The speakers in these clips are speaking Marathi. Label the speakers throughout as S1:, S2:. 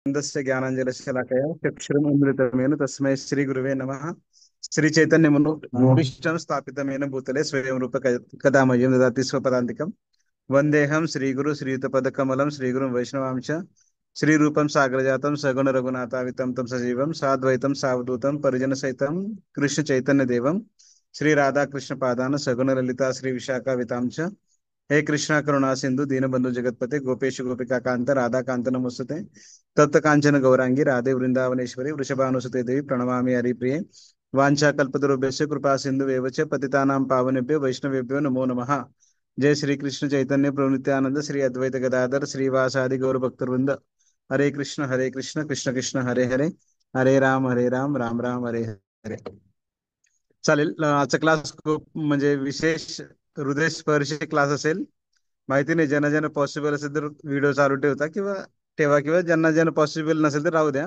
S1: आनन्दस्य ज्ञानाञ्जलशलाकया चक्षुरुन्मिलितमेन तस्मै श्रीगुरुवे नमः। श्रीचैतन्यमनोभीष्टं स्थापितमेन भूतले स्वयं रूप कदा मह्यं ददाति स्वपदान्तिकं। वन्देऽहं श्रीगुरु श्रीयुतपदकमलं श्रीगुरुं वैष्णवां च श्रीरूपं सागरजातं सगुण रघुनाथावितं तं सजीवं साद्वैतं सावधूतं परिजनसहितं कृष्णचैतन्यदेवं श्रीराधाकृष्णपादान् सगुण ललिता श्रीविशाखावितां च। हे कृष्णा करुणा सिंधु दीनबंधु जगतपते गोपेश गोपिका कांत राधा कांत नमोस्तुते। तप्त कांचन गौरांगी राधे वृंदावनेश्वरी वृषभानुसुते देवी प्रणमामि हरिप्रिये। वाञ्छाकल्पतरुभ्यश्च कृपा सिन्धुवेव च पतितानां पावनेभ्यो वैष्णवेभ्यो नमो नमः। जय श्री कृष्ण चैतन्य प्रभु नित्यानंद श्री अद्वैत गदाधर श्रीवासादि गौर भक्तवृंद। हरे कृष्ण कृष्ण कृष्ण हरे हरे, हरे राम राम राम हरे हरे। चालेल. आजचा क्लास खूप म्हणजे विशेष हृदयस्पर्शी क्लास असेल. माहिती नाही, ज्यांना ज्यांना पॉसिबल असेल तर व्हिडिओ चालू ठेवता किंवा ठेवा, किंवा ज्यांना ज्यांना पॉसिबल नसेल तर राहू द्या.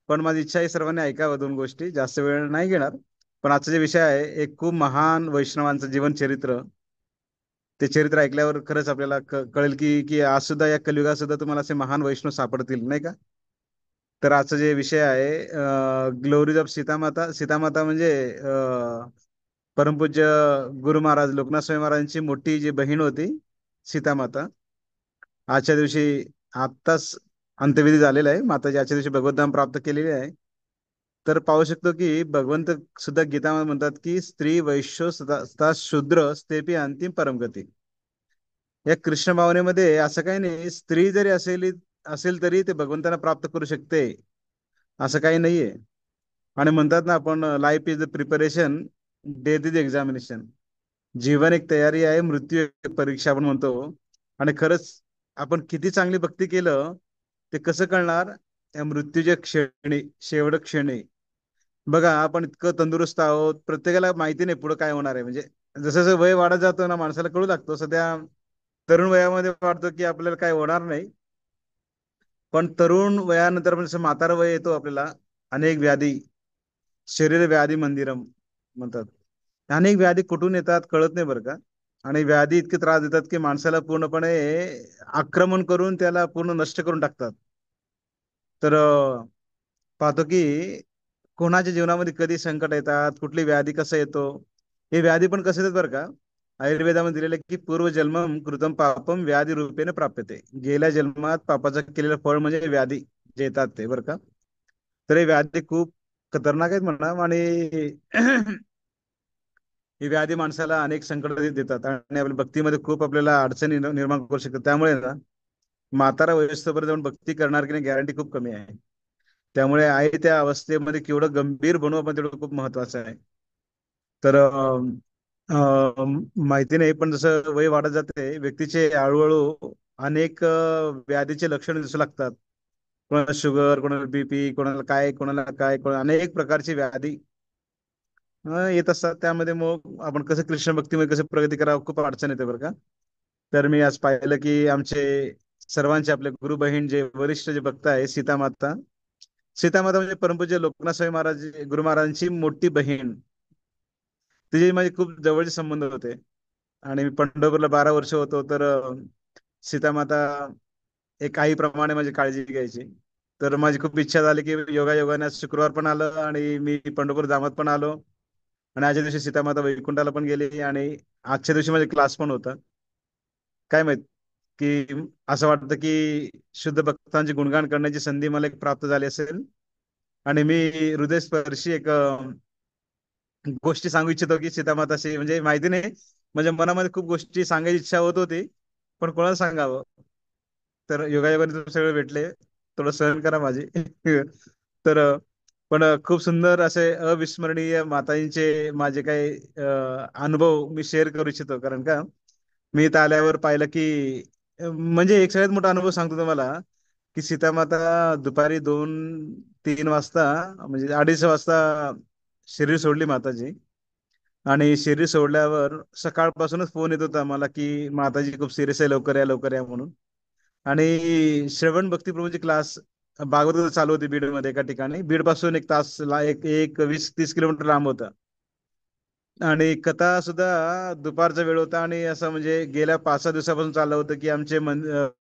S1: पण माझी इच्छा आहे सर्वांनी ऐकावं दोन गोष्टी, जास्त वेळ नाही घेणार. पण आजचा जे विषय आहे एक खूप महान वैष्णवांचं जीवन चरित्र. ते चरित्र ऐकल्यावर खरंच आपल्याला कळेल की की आज सुद्धा या कलियुगात सुद्धा तुम्हाला असे महान वैष्णव सापडतील, नाही का. तर आजचा जे विषय आहे ग्लोरीज ऑफ सीतामाता. सीतामाता म्हणजे परमपूज्य गुरु महाराज लोकनाथ स्वामी महाराजांची मोठी जी बहीण होती सीतामाता. आजच्या दिवशी आत्ताच अंत्यविधी झालेला आहे. माताजी आजच्या दिवशी भगवद्धाम प्राप्त केलेली आहे. तर पाहू शकतो की भगवंत सुद्धा गीतामध्ये म्हणतात की स्त्री वैश्य सदा शूद्र स्तेपी अंतिम परमगती. या कृष्ण भावनेमध्ये असं काही नाही, स्त्री जरी असेल तरी ते भगवंतांना प्राप्त करू शकते असं काही नाहीये. आणि म्हणतात ना आपण, life is the preparation, death is examination. जीवन एक तयारी आहे, मृत्यू एक परीक्षा आपण म्हणतो. आणि खरंच आपण किती चांगली भक्ती केलं ते कसं कळणार, या मृत्यूच्या क्षणी, शेवट क्षणी. बघा आपण इतकं तंदुरुस्त आहोत, प्रत्येकाला माहिती नाही पुढे काय होणार आहे. म्हणजे जसं जसं वय वाढत जातो ना माणसाला कळू लागतो. सध्या तरुण वयामध्ये वाटतं की आपल्याला काय होणार नाही, पण तरुण वयानंतर म्हणजे जसं म्हातारा वय येतो आपल्याला, अनेक व्याधी, शरीर व्याधी मंदिरम म्हणतात. अनेक व्याधी कुठून येतात कळत नाही बरं का. आणि व्याधी इतके त्रास देतात की माणसाला पूर्णपणे आक्रमण करून त्याला पूर्ण नष्ट करून टाकतात. तर पाहतो की कोणाच्या जीवनामध्ये कधी संकट येतात, कुठली व्याधी कसं येतो. हे व्याधी पण कसं येतात बरं का. आयुर्वेदामध्ये दिलेलं आहे की पूर्वजन्मम कृतम पापम व्याधी रूपेने प्राप्यते. गेल्या जन्मात पापाचं केलेलं फळ म्हणजे व्याधी जे येतात ते, बरं का. तर हे व्याधी खूप खतरनाक आहेत म्हणा. आणि ही व्याधी माणसाला अनेक संकट देतात आणि आपल्या भक्तीमध्ये खूप आपल्याला अडचणी निर्माण करू शकतात. त्यामुळे ना म्हातारा वयस्कोपर्यंत जाऊन भक्ती करणार की नाही गॅरंटी खूप कमी आहे. त्यामुळे आहे त्या अवस्थेमध्ये केवढं गंभीर बनवू आपण तेवढं खूप महत्वाचं आहे. तर माहिती नाही, पण जसं वय वाढत जाते व्यक्तीचे हळूहळू अनेक व्याधीचे लक्षण दिसू लागतात. कोणाला शुगर, कोणाला बीपी, कोणाला काय कोणाला काय, कोणाला अनेक प्रकारची व्याधी येत असतात. त्यामध्ये मग आपण कसं कृष्ण भक्तीमध्ये कसं प्रगती करावं खूप अडचण येते बरं का. तर मी आज पाहिलं की आमचे सर्वांचे आपले गुरु बहीण जे वरिष्ठ जे भक्त आहे सीतामाता. सीतामाता म्हणजे परमपूज्य लोकनाथ स्वामी महाराज गुरु महाराजांची मोठी बहीण. तिचे माझे खूप जवळचे संबंध होते. आणि मी पंढरपूरला 12 वर्ष होतो. तर सीतामाता एक आईप्रमाणे माझी काळजी घ्यायची. तर माझी खूप इच्छा झाली की योगायोगाने आज शुक्रवार पण आलं आणि मी पंढरपूर धामात पण आलो. आणि आजच्या दिवशी सीतामाता वैकुंठाला पण गेली आणि आजच्या दिवशी माझे क्लास पण होता. काय माहित की असं वाटतं की शुद्ध भक्तांचे गुणगान करण्याची संधी मला एक प्राप्त झाली असेल. आणि मी हृदयस्पर्शी एक गोष्टी सांगू इच्छितो की सीतामाताशी, म्हणजे माहिती नाही, म्हणजे मनामध्ये खूप गोष्टी सांगायची इच्छा होत होती, पण कोणाला सांगावं. तर योगायोगाने तुम्ही सगळे भेटले, थोडं सहन करा माझी. तर पण खूप सुंदर असे अविस्मरणीय माताजींचे माझे काही अनुभव मी शेअर करू इच्छितो. कारण का मी इथं आल्यावर पाहिलं की म्हणजे एक सगळ्यात मोठा अनुभव सांगतो तुम्हाला की सीतामाता दुपारी 2-3 वाजता, म्हणजे 2:30 वाजता शरीर सोडली माताजी. आणि शरीर सोडल्यावर सकाळपासूनच फोन येत होता मला की माताजी खूप सिरियस आहे, लवकर या लवकर या म्हणून. आणि श्रवण भक्ती प्रभूची क्लास भागवत चालू होती बीड मध्ये एका ठिकाणी. बीड पासून एक तास एक एक 20-30 किलोमीटर लांब होता. आणि कथा सुद्धा दुपारचा वेळ होता आणि असं म्हणजे गेल्या 5-6 दिवसापासून चाललं होतं की आमचे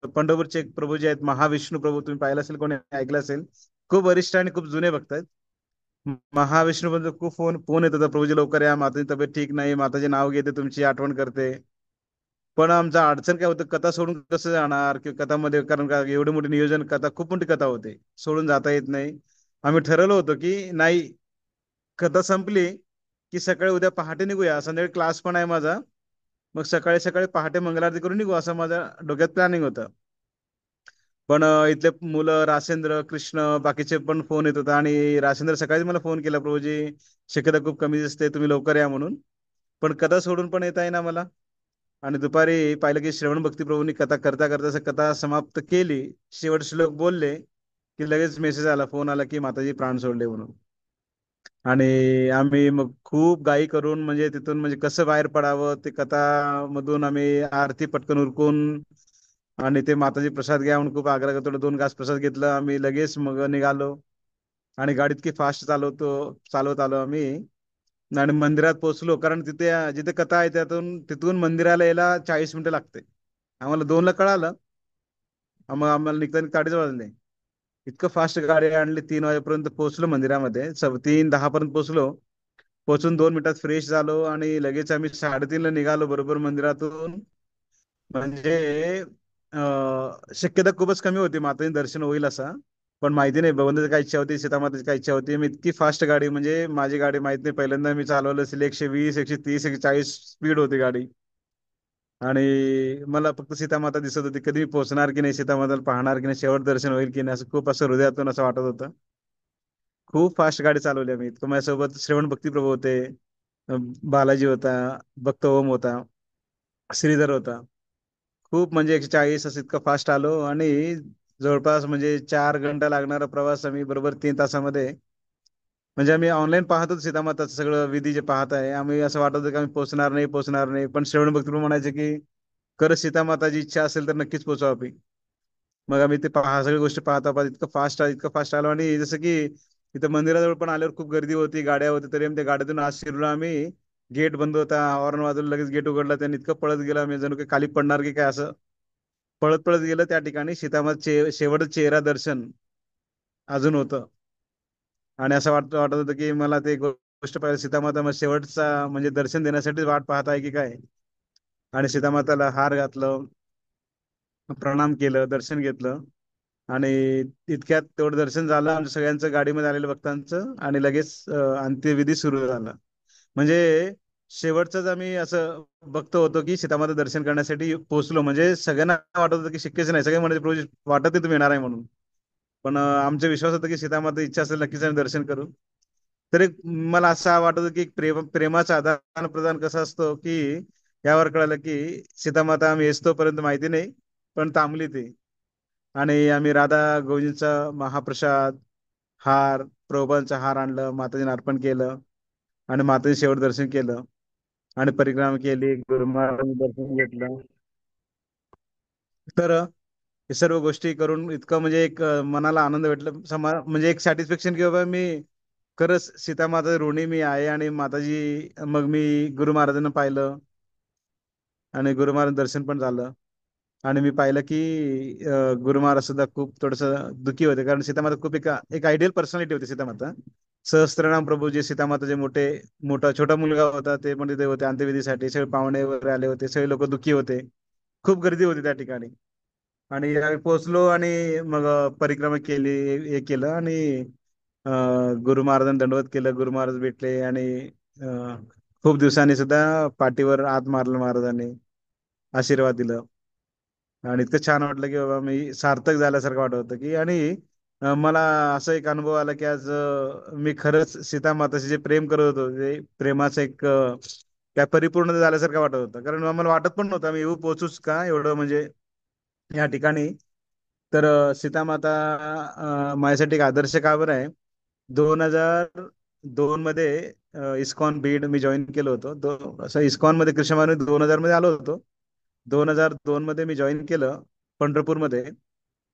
S1: पंढरपूरचे एक प्रभू जे आहेत महाविष्णू प्रभू, तुम्ही पाहिलं असेल, कोणी ऐकलं असेल, खूप वरिष्ठ आणि खूप जुने भक्त आहेत. महाविष्णू म्हणजे खूप फोन फोन येत होता, प्रभूजी लवकर या, माताची तब्येत ठीक नाही, माताचे नाव घेते, तुमची आठवण करते. पण आमचा अडचण काय होतं, कथा सोडून कसं जाणार किंवा कथामध्ये, कारण का एवढी मोठी नियोजन कथा, खूप मोठी कथा होते, सोडून जाता येत नाही. आम्ही ठरवलं होतं की नाही, कथा संपली की सकाळी उद्या पहाटे निघूया, संध्याकाळी क्लास पण आहे माझा, मग सकाळी सकाळी पहाटे मंगलारती करून निघू असं माझ्या डोक्यात प्लॅनिंग होतं. पण इथले मुलं रासेंद्र कृष्ण बाकीचे पण फोन येत होता, आणि रासेंद्र सकाळी मला फोन केला, प्रभूजी शक्यता खूप कमी दिसते, तुम्ही लवकर या म्हणून. पण कथा सोडून पण येता येईना मला. आणि दुपारी पाहिलं की श्रवण भक्ती प्रभूंनी कथा करता करता कथा समाप्त केली, शेवट श्लोक बोलले की लगेच मेसेज आला, फोन आला की माताजी प्राण सोडले म्हणून. आणि आम्ही मग खूप घाई करून म्हणजे तिथून म्हणजे कसं बाहेर पडावं ते कथा मधून आम्ही आरती पटकन उरकून, आणि ते माताजी प्रसाद घ्या म्हणून खूप आग्रह करतो, 2 घास प्रसाद घेतलं, आम्ही लगेच मग निघालो. आणि गाडीत की फास्ट चालवत आलो आम्ही. आणि मंदिरात पोहोचलो, कारण तिथे जिथे कथा आहे त्यातून तिथून मंदिराला यायला 40 मिनिटं लागते. आम्हाला 2ला कळालं, मग आम्हाला निघताना 3:30 वाजले. इतकं फास्ट गाडी आणली, 3 वाजेपर्यंत पोहोचलो मंदिरामध्ये, 3:10 पर्यंत पोहोचलो. पोहोचून 2 मिनिटात फ्रेश झालो आणि लगेच आम्ही 3:30ला निघालो बरोबर मंदिरातून. म्हणजे शक्यता खूपच कमी होती माताचे दर्शन होईल असा. पण माहिती नाही, भगवंताची काय इच्छा होती, सीतामाताची काय इच्छा होती. मी इतकी फास्ट गाडी, म्हणजे माझी गाडी माहित नाही, पहिल्यांदा मी चालवलं असेल, 120 130 140 स्पीड होती गाडी. आणि मला फक्त सीतामाता दिसत होती, कधी मी पोहोचणार की नाही, सीतामाताला पाहणार की नाही, शेवट दर्शन होईल की नाही, असं खूप असं हृदयातून असं वाटत होतं. खूप फास्ट गाडी चालवली आम्ही. इतकं माझ्यासोबत श्रवण भक्ती प्रभू होते, बालाजी होता, भक्त ओम होता, श्रीधर होता. खूप म्हणजे 140 असं इतकं फास्ट आलो, आणि जवळपास म्हणजे 4 घंटा लागणारा प्रवास आम्ही बरोबर 3 तासामध्ये, म्हणजे आम्ही ऑनलाईन पाहतो सीतामाताचं सगळं विधी जे पाहत आहे, आम्ही असं वाटत होतं की आम्ही पोहोचणार नाही, पण श्रवण भक्ती प्रभू म्हणायचे की खरंच सीतामाताची इच्छा असेल तर नक्कीच पोहोचू आम्ही. मग आम्ही ते सगळ्या गोष्टी पाहता पाहत इतकं फास्ट आलो, आणि जसं की इथं मंदिराजवळ पण आल्यावर खूप गर्दी होती, गाड्या होत्या, तरी आम्ही त्या गाड्यातून आज शिरलो आम्ही. गेट बंद होता, हॉर्न वाजवलं, लगेच गेट उघडला, त्यांनी इतकं पळत गेलो आम्ही, जणू काही खाली पडणार की काय असं. पळत पळत गेलं, त्या ठिकाणी सीतामाते शेवटचं चेहरा दर्शन अजून होतं. आणि असं वाटत होतं की मला ते गोष्ट पाहिजे, सीतामाता मग शेवटचा म्हणजे दर्शन देण्यासाठी वाट पाहत आहे की काय. आणि सीतामाताला हार घातलं, प्रणाम केलं, दर्शन घेतलं. आणि इतक्यात तेवढं दर्शन झालं आमच्या सगळ्यांचं, गाडीमध्ये आलेल्या भक्तांचं, आणि लगेच अंत्यविधी सुरू झाला. म्हणजे शेवटचंच आम्ही असं बघतो होतो की सीतामाता दर्शन करण्यासाठी पोहोचलो, म्हणजे सगळ्यांना वाटत होतं की शक्यच नाही, सगळे म्हणजे प्रभू वाटत आहे तुम्ही येणार आहे म्हणून. पण आमचा विश्वास होता की सीतामाता इच्छा असेल नक्कीच आम्ही दर्शन करू. तर एक मला असं वाटत होतं की प्रेमाचं आदान प्रदान कसं असतो, की यावर कळालं की सीतामाता आम्ही येस्तोपर्यंत माहिती नाही, पण थांबली ती. आणि आम्ही राधा गोविंदचा महाप्रसाद, हार, प्रभूंचा हार आणलं, माताजीने अर्पण केलं, आणि माताजी शेवट दर्शन केलं, आणि परिक्रमा केली, गुरु महाराजांनी दर्शन घेतलं. तर हे सर्व गोष्टी करून इतकं म्हणजे एक मनाला आनंद भेटला, म्हणजे एक सॅटिस्फॅक्शन की बाबा मी खरंच सीतामाता ऋणी मी आहे. आणि माताजी, मग मी गुरु महाराजांना पाहिलं, आणि गुरु महाराज दर्शन पण झालं. आणि मी पाहिलं की गुरु महाराज सुद्धा खूप थोडस दुःखी होते, कारण सीतामाता खूप एक आयडियल पर्सनॅलिटी होती सीतामाता. सहस्त्रनाम प्रभू जे सीतामाताचे मोठा छोटा मुलगा होता, ते पण तिथे होते अंत्यविधीसाठी, सगळे पाहुणे वगैरे आले होते, सगळे लोक दुःखी होते, खूप गर्दी होती त्या ठिकाणी. आणि आम्ही पोहोचलो, आणि मग परिक्रमा केली, हे केलं, आणि गुरु महाराजांनी दंडवत केलं, गुरु महाराज भेटले, आणि खूप दिवसांनी सुद्धा पाठीवर हात मारला महाराजांनी, आशीर्वाद दिलं. आणि इतकं छान वाटलं की बाबा मी सार्थक झाल्यासारखं वाटत होतं की. आणि मला असा एक अनुभव आला की आज मी खरंच सीता माताशी जे प्रेम करत होतो, ते प्रेमाचं एक काय परिपूर्ण झाल्यासारखं वाटत होतं, कारण मला वाटत पण नव्हतं मी येऊ पोहोचूच का एवढं म्हणजे या ठिकाणी. तर सीतामाता माझ्यासाठी एक आदर्श का बरं आहे. 2002 मध्ये इस्कॉन बीड मी जॉईन केलं होतं, असं इस्कॉन मध्ये कृष्ण 2000 मध्ये आलो होतो. 2002 मध्ये मी जॉईन केलं पंढरपूरमध्ये.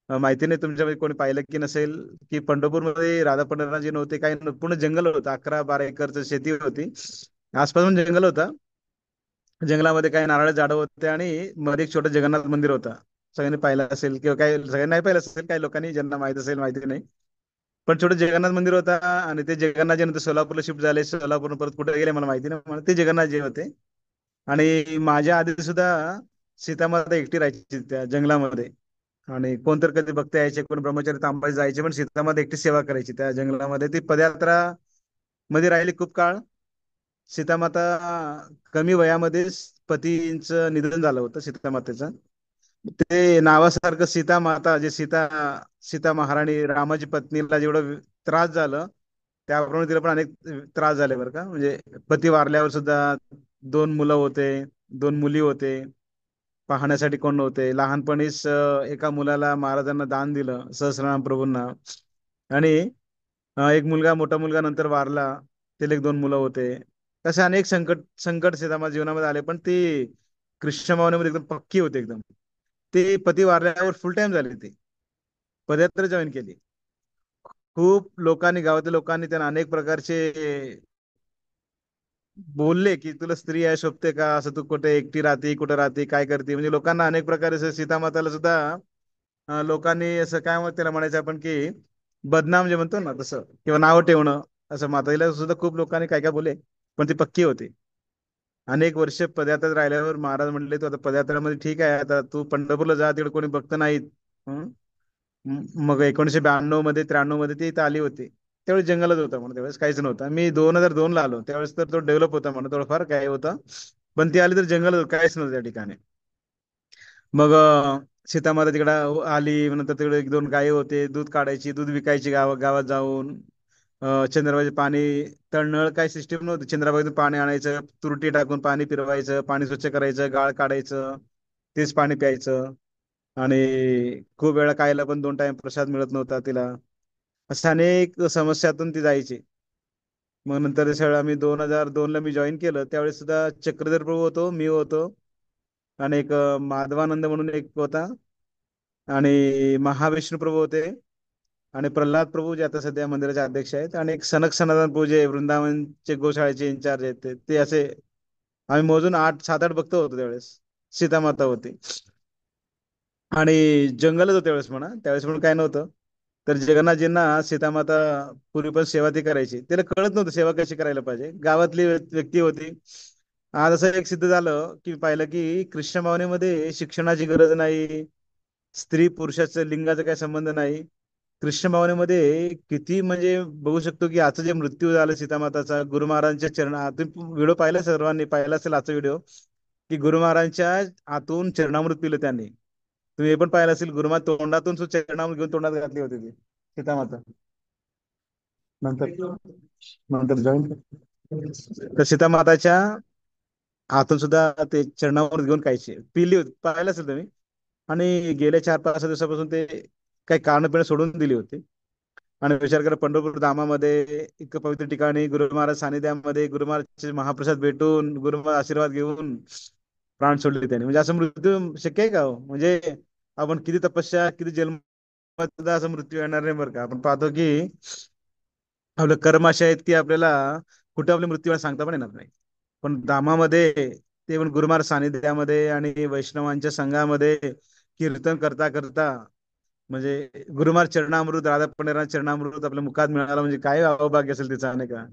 S1: माहिती नाही तुमच्यामध्ये कोणी पाहिलं की नसेल, की पंढरपूरमध्ये राधा पंढरनाथजी नव्हते, काही नव्हतं, पूर्ण जंगल होतं, 11-12 एकरचं शेती होती. आसपास पण जंगल होतं. जंगलामध्ये काही नारळ झाडं होते आणि मध्ये एक छोटं जगन्नाथ मंदिर होतं. सगळ्यांनी पाहिलं असेल किंवा काही सगळ्यांनी नाही पाहिलं असेल, काही लोकांनी ज्यांना माहित असेल माहिती नाही. पण छोटं जगन्नाथ मंदिर होता. आणि ते जगन्नाथ जे नंतर सोलापूरला शिफ्ट झाले, सोलापूर परत कुठे गेले मला माहिती नाही, मला ते जगन्नाथ जे होते. आणि माझ्या आधी सुद्धा सीतामाता एकटी राहायची त्या जंगलामध्ये. आणि कोणतर कधी भक्त यायचे, कोण ब्रह्मचारी थांबायचे जायचे, पण सीतामाता एकटी सेवा करायची त्या जंगलामध्ये. ती पदयात्रा मध्ये राहिली खूप काळ. सीतामाता कमी वयामध्येच पतीचं निधन झालं होतं सीतामातेचं. ते नावासारखं सीता माता, जे सीता सीता महाराणी रामाची पत्नीला जेवढं त्रास झालं, त्याप्रमाणे तिला पण अनेक त्रास झाले बरं का. म्हणजे पती वारल्यावर सुद्धा दोन मुलं होते, दोन मुली होते, पाहण्यासाठी कोण नव्हते. लहानपणीच एका मुलाला महाराजांना दान दिलं, सहस्रनाम प्रभूंना. आणि एक मुलगा, मोठा मुलगा नंतर वारला. त्याला एक दोन मुलं होते. तसे अनेक संकट संकट सीतामाता जीवनामध्ये आले, पण ती कृष्ण भावनेमध्ये एकदम पक्की होती एकदम. ते पती वारल्यावर फुल टाइम झाली ती पदयात्रा जॉईन केली. खूप लोकांनी, गावातल्या लोकांनी त्यांना अनेक प्रकारचे बोलले की तुला स्त्री आहे शोभते का, असं तू कुठे एकटी राहते, कुठे राहते, काय करते. म्हणजे लोकांना अनेक प्रकारे असं सीतामाताला सुद्धा लोकांनी असं काय म्हणतात त्याला, म्हणायचं आपण की बदनाम जे म्हणतो ना तसं, किंवा नाव ठेवणं. असं माताजीला सुद्धा खूप लोकांनी काय काय बोले. पण ती पक्की होती. अनेक वर्ष पदयात्रेत राहिल्यावर महाराज म्हणले, तू आता पदयात्रेमध्ये ठीक आहे, आता तू पंढरपूरला जा, तिकडे कोणी भक्त नाहीत. हं? मग 1992 मध्ये, 93 मध्ये ती इथं आली होती. त्यावेळेस जंगलच होतं म्हणून, त्यावेळेस काहीच नव्हतं. मी 2002 ला आलो, त्यावेळेस तर तो डेव्हलप होता म्हणून थोडंफार काय होतं. पण ती आली तर जंगल होतं, काहीच नव्हतं त्या ठिकाणी. मग सीतामाता तिकडं आली, नंतर तिकडे एक दोन गायी होते, दूध काढायची, दूध विकायची गावात जाऊन. चंद्रबाजी पाणी, तळनळ काय सिस्टीम नव्हती. चंद्रबागेतून पाणी आणायचं, तुरटी टाकून पाणी फिरवायचं, पाणी स्वच्छ करायचं, गाळ काढायचं, तेच पाणी प्यायचं. आणि खूप वेळा खायला पण 2 टाइम प्रसाद मिळत नव्हता तिला. अशा अनेक समस्यातून ती जायची. मग नंतर सगळं आम्ही 2002 ला मी जॉईन केलं, त्यावेळेस सुद्धा चक्रधर प्रभू होतो, मी होतो. आणि एक माधवानंद म्हणून एक होता. आणि महाविष्णू प्रभू होते. आणि प्रल्हाद प्रभू जे आता सध्या मंदिराचे अध्यक्ष आहेत. आणि एक सनक सनातन प्रभू जे वृंदावनचे गोशाळेचे इंचार्ज आहेत, ते असे आम्ही मोजून 8 7 8 भक्त होतो त्यावेळेस. सीतामाता होती. आणि जंगलच होतं त्यावेळेस म्हणा, त्यावेळेस म्हणून काय नव्हतं. तर जगन्नाथजींना सीतामाता पूर्वी पण सेवा ती करायची, त्याला कळत नव्हतं सेवा कशी करायला पाहिजे. गावातली व्यक्ती होती. आज असं एक सिद्ध झालं की पाहिलं की कृष्ण भावनेमध्ये शिक्षणाची गरज नाही, स्त्री पुरुषाचं लिंगाचा काही संबंध नाही. कृष्ण भावनेमध्ये किती म्हणजे बघू शकतो की आजचं जे मृत्यू झालं सीतामाताचा, गुरु महाराजांच्या चरणा, तुम्ही व्हिडिओ पाहिला, सर्वांनी पाहिला असेल आजचा व्हिडिओ, की गुरु महाराजांच्या हातून चरणामृत पिलं त्यांनी. तुम्ही हे पण पाहिलं असेल, गुरुमा तोंडातून चरणामृत घेऊन तोंडात घातली होती ती सीतामाता. नंतर नंतर जॉईन तर सीतामाताच्या हातून सुद्धा ते चरणामृत घेऊन खायचे, पिली होती, पाहिलं असेल तुम्ही. आणि गेल्या 4 5 दिवसापासून ते काही कारण पिणं सोडून दिली होती. आणि विचार करा, पंढरपूर धामामध्ये इतकं पवित्र ठिकाणी गुरु महाराज सानिध्यामध्ये गुरु महाराजचे महाप्रसाद भेटून, गुरु महाराज आशीर्वाद घेऊन प्राण सोडले त्याने. म्हणजे असं मृत्यू शक्य आहे का हो? म्हणजे आपण किती तपस्या, किती जन्मात सुद्धा असं मृत्यू येणार नाही बरं का. आपण पाहतो की आपलं कर्म असे आहेत की आपल्याला कुठे आपले मृत्यू सांगता पण येणार नाही. पण धामामध्ये, ते पण गुरुमार सानिध्यामध्ये आणि वैष्णवांच्या संघामध्ये कीर्तन करता करता, म्हणजे गुरुमार चरणामृत, राधा पंडितराज चरणामृत आपल्या मुखात मिळाला म्हणजे काय अवभाग्य असेल तिचा, नाही का.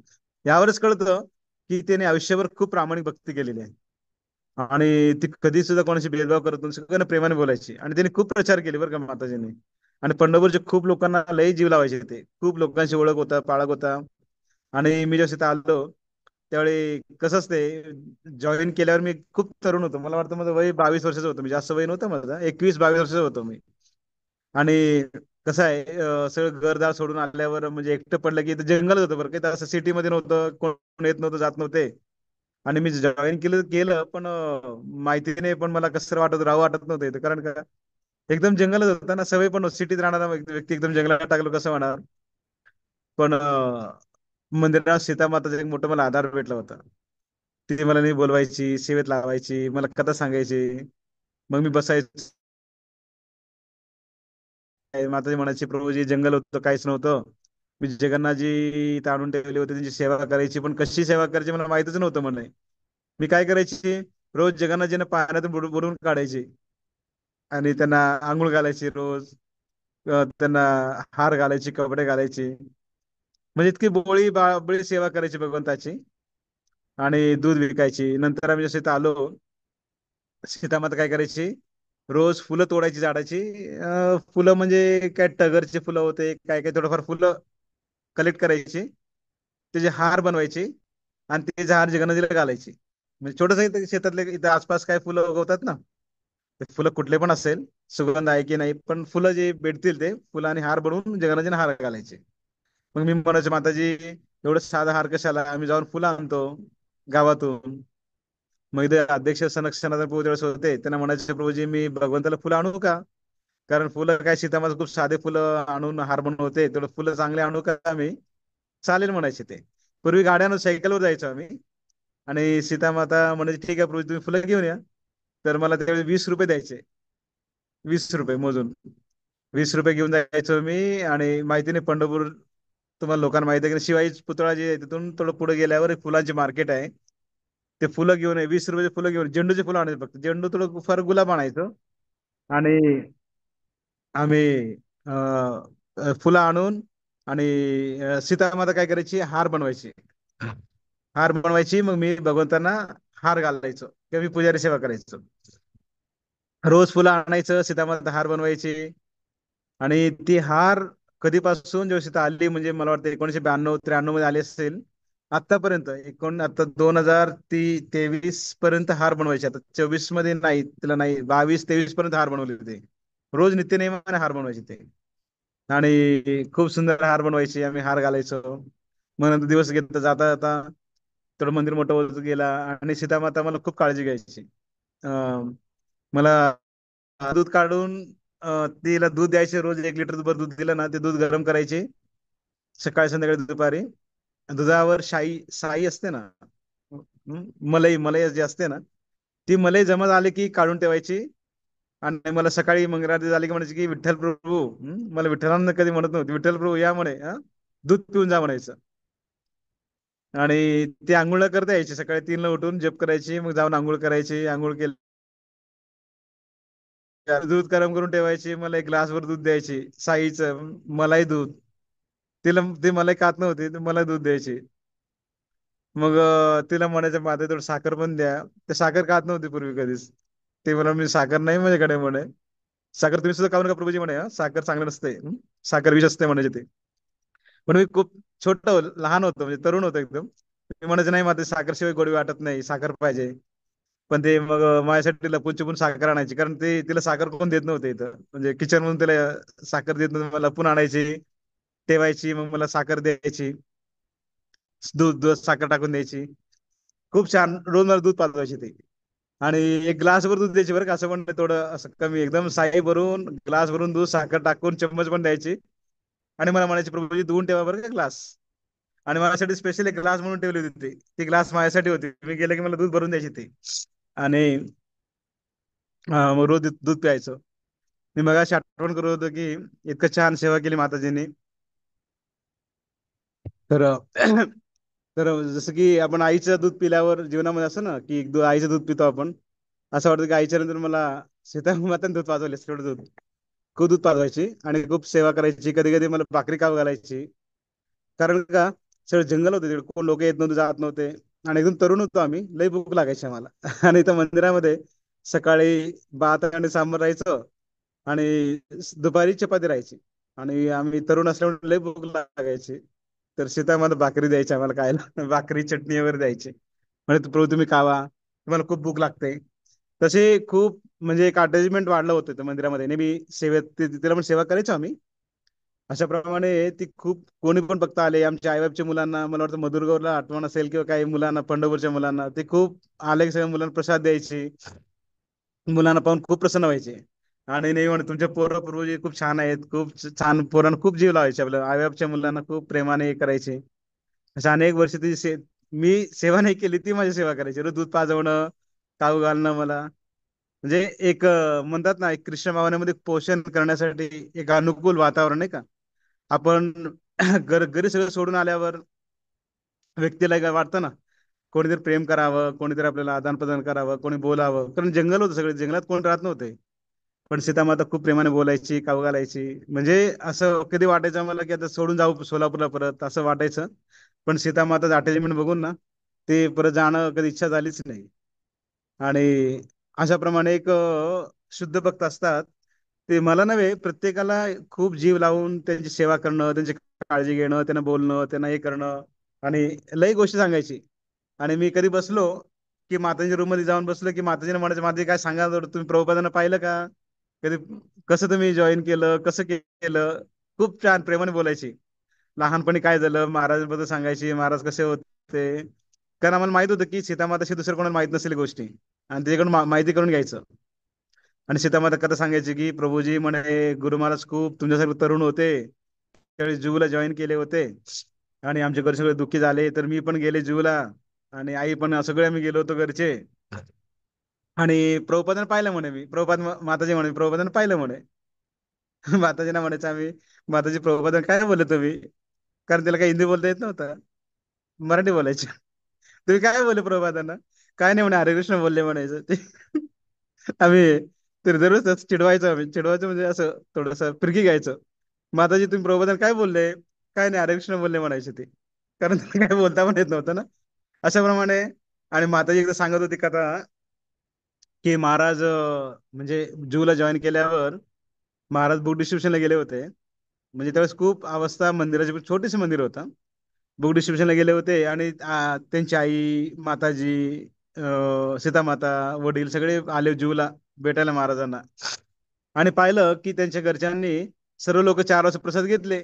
S1: यावरच कळतं की त्याने आयुष्यभर खूप प्रामाणिक भक्ती केलेली आहे. आणि ती कधी सुद्धा कोणाशी भेदभाव करत नव्हती, सगळ्यांना प्रेमाने बोलायची. आणि त्यांनी खूप प्रचार केले बरं का माताजीने. आणि पंढरपूरचे खूप लोकांना लई जीव लावायचे, ते खूप लोकांशी ओळख होता, पाळख होता. आणि मी जेव्हा तिथं आलो, त्यावेळी कसं असते, जॉईन केल्यावर मी खूप तरुण होतो. मला वाटतं माझं वय 22 वर्षाचं होतं, मी जास्त वय नव्हतं माझं, 21 22 वर्षाचं होतो मी. आणि कसं आहे, सगळं घरदार सोडून आल्यावर म्हणजे एकटं पडलं की इथं जंगलच होतं बरं, काही असं सिटीमध्ये नव्हतं, कोण येत नव्हतं, जात नव्हते. आणि मी जॉईन केलं केलं पण माहिती नाही, पण मला कसं वाटत राहू वाटत नव्हतं इथं. कारण का, एकदम जंगलच होतं ना, सवय पण सिटीत राहणारा व्यक्ती एकदम जंगलात टाकलं कसं होणार. पण मंदिरात सीतामाताचा एक मोठा मला आधार भेटला होता. तिथे मला नाही बोलवायची, सेवेत लावायची, मला कथा सांगायची. मग मी बसायचो. माताजी म्हणायची, प्रभूजी जंगल होतं, काहीच नव्हतं. मी जगन्नाथजी इथं आणून ठेवले होते, त्यांची सेवा करायची, पण कशी सेवा करायची मला माहितच नव्हतं म्हणे. मी काय करायची, रोज जगन्नाथजींना पाण्यातून बुडून बुडून काढायची आणि त्यांना आंघोळ घालायची रोज. त्यांना हार घालायची, कपडे घालायचे, म्हणजे इतकी बोळी बाबळी सेवा करायची भगवंताची. आणि दूध विकायची. नंतर आम्ही जसे इथं आलो, सीतामाता काय करायची, रोज फुलं तोडायची झाडाची. फुलं म्हणजे काय टगरचे फुलं होते, काय काय थोडंफार फुलं कलेक्ट करायची, त्याचे हार बनवायचे आणि ते हार जगन्नाथीला घालायची. म्हणजे छोटस शेतातले इथं आसपास काय फुलं उगवतात ना, ते फुलं कुठले पण असेल, सुगंध आहे की नाही, पण फुलं जे भेटतील ते फुलं आणि हार बनवून जगन्नाथीला हार घालायचे. मग मी म्हणायचो, माताजी एवढं साधा हार कशाला, आम्ही जाऊन फुलं आणतो गावातून. मग इथे अध्यक्ष सनत प्रभू ज्यावेळेस होते, त्यांना म्हणायचे, प्रभूजी मी भगवंताला फुलं आणू का? कारण फुलं काय सीतामाता खूप साधे फुलं आणून हार बनवते, तेवढं फुलं चांगले आणू का आम्ही? चालेल म्हणायचे ते. पूर्वी गाड्यानं सायकलवर जायचो आम्ही. आणि सीतामाता म्हणायची, ठीक आहे प्रभू तुम्ही फुलं घेऊन या. तर मला त्यावेळी 20 रुपये द्यायचे. 20 रुपये मोजून. 20 रुपये घेऊन जायचो मी. आणि माहिती नाही पंढरपूर, तुम्हाला लोकांना माहिती आहे की नाही, शिवाजी पुतळा जे आहे तिथून थोडं पुढे गेल्यावर एक फुलांची मार्केट आहे. ते फुलं घेऊन ये, 20 रुपयाचे फुलं घेऊन, झेंडूचे फुलं आणायचे फक्त, झेंडू थोडं फार गुलाब आणायचं. आणि आम्ही फुलं आणून आणि सीतामाता काय करायची, हार बनवायची. हार बनवायची, मग मी भगवंतांना हार घालायचो किंवा मी पुजारी सेवा करायचो. रोज फुलं आणायचं, सीतामाता हार बनवायची. आणि ती हार कधीपासून जेव्हा सीता आली, म्हणजे मला वाटतं 1992-93 मध्ये आली असेल, आतापर्यंत आता 2023 पर्यंत हार बनवायचे. आता 24 मध्ये नाही, तिला नाही, 22-23 पर्यंत हार बनवले होते. रोज नित्यनेमाने हार बनवायचे ते. आणि खूप सुंदर हार बनवायचे, आम्ही हार घालायचो. मग नंतर दिवस घेत जाता जाता थोडं मंदिर मोठं होत गेला. आणि सीतामाता मला खूप काळजी घ्यायची. अं, मला दूध काढून तिला दूध द्यायचे. रोज 1 लिटर भर दूध दिलं ना, ते दूध गरम करायचे सकाळी संध्याकाळी दुपारी. दुधावर साई असते ना, मलई मलई जी असते ना, ती मलई जमा झाली की काढून ठेवायची. आणि मला सकाळी मंगळारती झाली की म्हणायची की विठ्ठल प्रभू, मला विठ्ठलांना कधी म्हणत नव्हती, विठ्ठल प्रभू या म्हणे, दूध पिऊन जा म्हणायचं. आणि ती आंघोळ करता यायची, सकाळी 3ला उठून जप करायची, मग जाऊन आंघोळ करायची. आंघोळ केली, दूध गरम करून ठेवायची, मला एक ग्लासभर दूध द्यायची साईचं, मलाई दूध. तिला ती मलाई खात नव्हती, तर मला दूध द्यायची. मग तिला म्हणायचं, माझं थोडं साखर पण द्या. ते साखर खात नव्हती पूर्वी कधीच. ते म्हणा, मी साखर नाही माझ्याकडे म्हणे. साखर तुम्ही सुद्धा खाऊ नका प्रभूजी म्हणे, साखर चांगलं नसते. साखर विष असते म्हणायचे ते. पण मी खूप छोट लहान होतो, म्हणजे तरुण होतो एकदम. मी म्हणायचं, नाही माझं साखरशिवाय गोडी वाटत नाही, साखर पाहिजे. पण ते मग माझ्यासाठी लपून छपून साखर आणायची, कारण ते तिला साखर कोण देत नव्हते इथं, म्हणजे किचन मधून तिला साखर देत नव्हते. मला लपून आणायची, ठेवायची, मग मला साखर द्यायची. दूध साखर टाकून द्यायची. खूप छान, रोज मला दूध पाजवायची ते. आणि एक ग्लासभर दूध द्यायची बरं का, असं पण नाही थोडं असं कमी, एकदम साई भरून ग्लास भरून दूध, साखर टाकून चम्मच पण द्यायची. आणि मला म्हणायची, प्रभूजी धुवून ठेवा बरं का ग्लास. आणि माझ्यासाठी स्पेशल एक ग्लास म्हणून ठेवली होती ती. ती ग्लास माझ्यासाठी होती, मी गेले की मला दूध भरून द्यायची ती. आणि मग रोज दूध प्यायचं. मी मगाशी आठवण करत होतो की इतकं छान सेवा केली माताजींनी. तर तर जसं की आपण आईचं दूध पिल्यावर जीवनामध्ये असं ना, की आईचं दूध पितो आपण, असं वाटतं की आईच्या नंतर मला सीतामाताने दूध पाजवले, तेवढं दूध. खूप दूध पाजवायची आणि खूप सेवा करायची. कधी कधी मला भाकरी खाऊ घालायची. कारण का, सगळं जंगल होते तिकडे, कोण लोक येत नव्हते, जात नव्हते. आणि एकदम तरुण होतो आम्ही, लई भूक लागायची आम्हाला. आणि इथं मंदिरामध्ये सकाळी भात आणि सांबार राहायचं. आणि दुपारी चपाती राहायची. आणि आम्ही तरुण असल्यामुळे लई भूक लागायची. तर सीता मला भाकरी द्यायची आम्हाला खायला. भाकरी चटणी वगैरे द्यायची. म्हणजे प्रभू तुम्ही खावा, तुम्हाला खूप भूक लागते. तसे खूप म्हणजे एक अटॅचमेंट वाढलं होतं त्या मंदिरामध्ये. नेहमी सेवेत तिला पण सेवा करायचो आम्ही. अशा प्रमाणे ती खूप, कोणी पण बघता आले आमच्या आईबापच्या मुलांना, मला वाटतं मधुरगौरला आठवण असेल, किंवा काही मुलांना पंढरपूरच्या मुलांना, ते खूप आले की सगळ्या मुलांना प्रसाद द्यायची. मुलांना पाहून खूप प्रसन्न व्हायचे. आणि नाही म्हणे, तुमचे पोरं पूर्वजी खूप छान आहेत, खूप छान, पोरांना खूप जीव लावायचे, आपल्या आईबापच्या मुलांना खूप प्रेमाने हे करायचे. अशा अनेक वर्ष तुझी मी सेवा नाही केली, ती माझी सेवा करायची. रोज दूध पाजवणं, खाऊ घालणं मला. म्हणजे एक म्हणतात ना, एक कृष्ण भावनेमध्ये पोषण करण्यासाठी एक अनुकूल वातावरण आहे का. आपण घरी सगळं सोडून आल्यावर व्यक्तीला काय वाटतं ना, कोणीतरी प्रेम करावं, कोणीतरी आपल्याला आदान प्रदान करावं, कोणी बोलावं. कारण जंगल होतं सगळे, जंगलात कोण राहत नव्हते. पण सीतामाता खूप प्रेमाने बोलायची, काऊ घालायची. म्हणजे असं कधी वाटायचं मला, की आता सोडून जाऊ सोलापूरला परत, असं वाटायचं. पण सीतामाताचं अटॅचमेंट बघून ना, ते परत जाणं कधी इच्छा झालीच नाही. आणि अशाप्रमाणे एक शुद्ध भक्त असतात. ते मला नव्हे, प्रत्येकाला खूप जीव लावून त्यांची सेवा करणं, त्यांची काळजी घेणं, त्यांना बोलणं, त्यांना हे करणं. आणि लई गोष्टी सांगायची. आणि मी कधी बसलो की मातांच्या रूम मध्ये जाऊन बसलो की माताजीने म्हणायचं, माझे काय सांगा थोडं, तुम्ही प्रभुपादांना पाहिलं का कधी, कसं तुम्ही जॉईन केलं, कसं केलं. खूप छान प्रेमाने बोलायची. लहानपणी काय झालं महाराजांबद्दल सांगायची, महाराज कसे होते. कारण आम्हाला माहित होतं की सीतामाताशी दुसऱ्या कोणाला माहित नसेल गोष्टी, आणि त्याच्याकडून माहिती करून घ्यायचं. आणि सीतामाता कथा सांगायची की प्रभूजी म्हणे गुरु महाराज खूप तुमच्यासारखे तरुण होते, त्यावेळी जूला जॉईन केले होते. आणि आमचे घर सगळे दुःखी झाले, तर मी पण गेले जूला. आणि आई पण, सगळे आम्ही गेलो होतो घरचे. आणि प्रभुपादांना पाहिलं म्हणे मी, माताजी म्हणे प्रभुपादांना पाहिलं म्हणे. माताजींना म्हणायचं आम्ही, माताजी प्रभुपादांना काय बोलले तुम्ही. कारण त्याला काही हिंदी बोलता येत नव्हतं, मराठी बोलायचे. तुम्ही काय बोलले प्रभुपादांना. काय नाही म्हणे, हरे कृष्ण बोलले म्हणायचं ते. आम्ही तर दररोज त्याच चिडवायचं, आम्ही चिडवायचं म्हणजे असं थोडस फिरकी घ्यायचं. माताजी तुम्ही प्रभुपादांना काय बोलले. काय नाही, हरे कृष्ण बोलले म्हणायचे ते. कारण त्याला काय बोलता पण येत नव्हतं ना. अशाप्रमाणे. आणि माताजी एकदा सांगत होती कथा, की महाराज म्हणजे जूला जॉईन केल्यावर महाराज बुक डिस्ट्रीब्युशनला गेले होते. म्हणजे त्यावेळेस खूप अवस्था मंदिराची, पण छोटीशी मंदिर होतं. बुक डिस्ट्रीब्युशनला गेले होते. आणि त्यांची आई, माताजी, सीतामाता, वडील सगळे आले जूला भेटायला महाराजांना. आणि पाहिलं की त्यांच्या घरच्यांनी सर्व लोक 4 वाजता प्रसाद घेतले.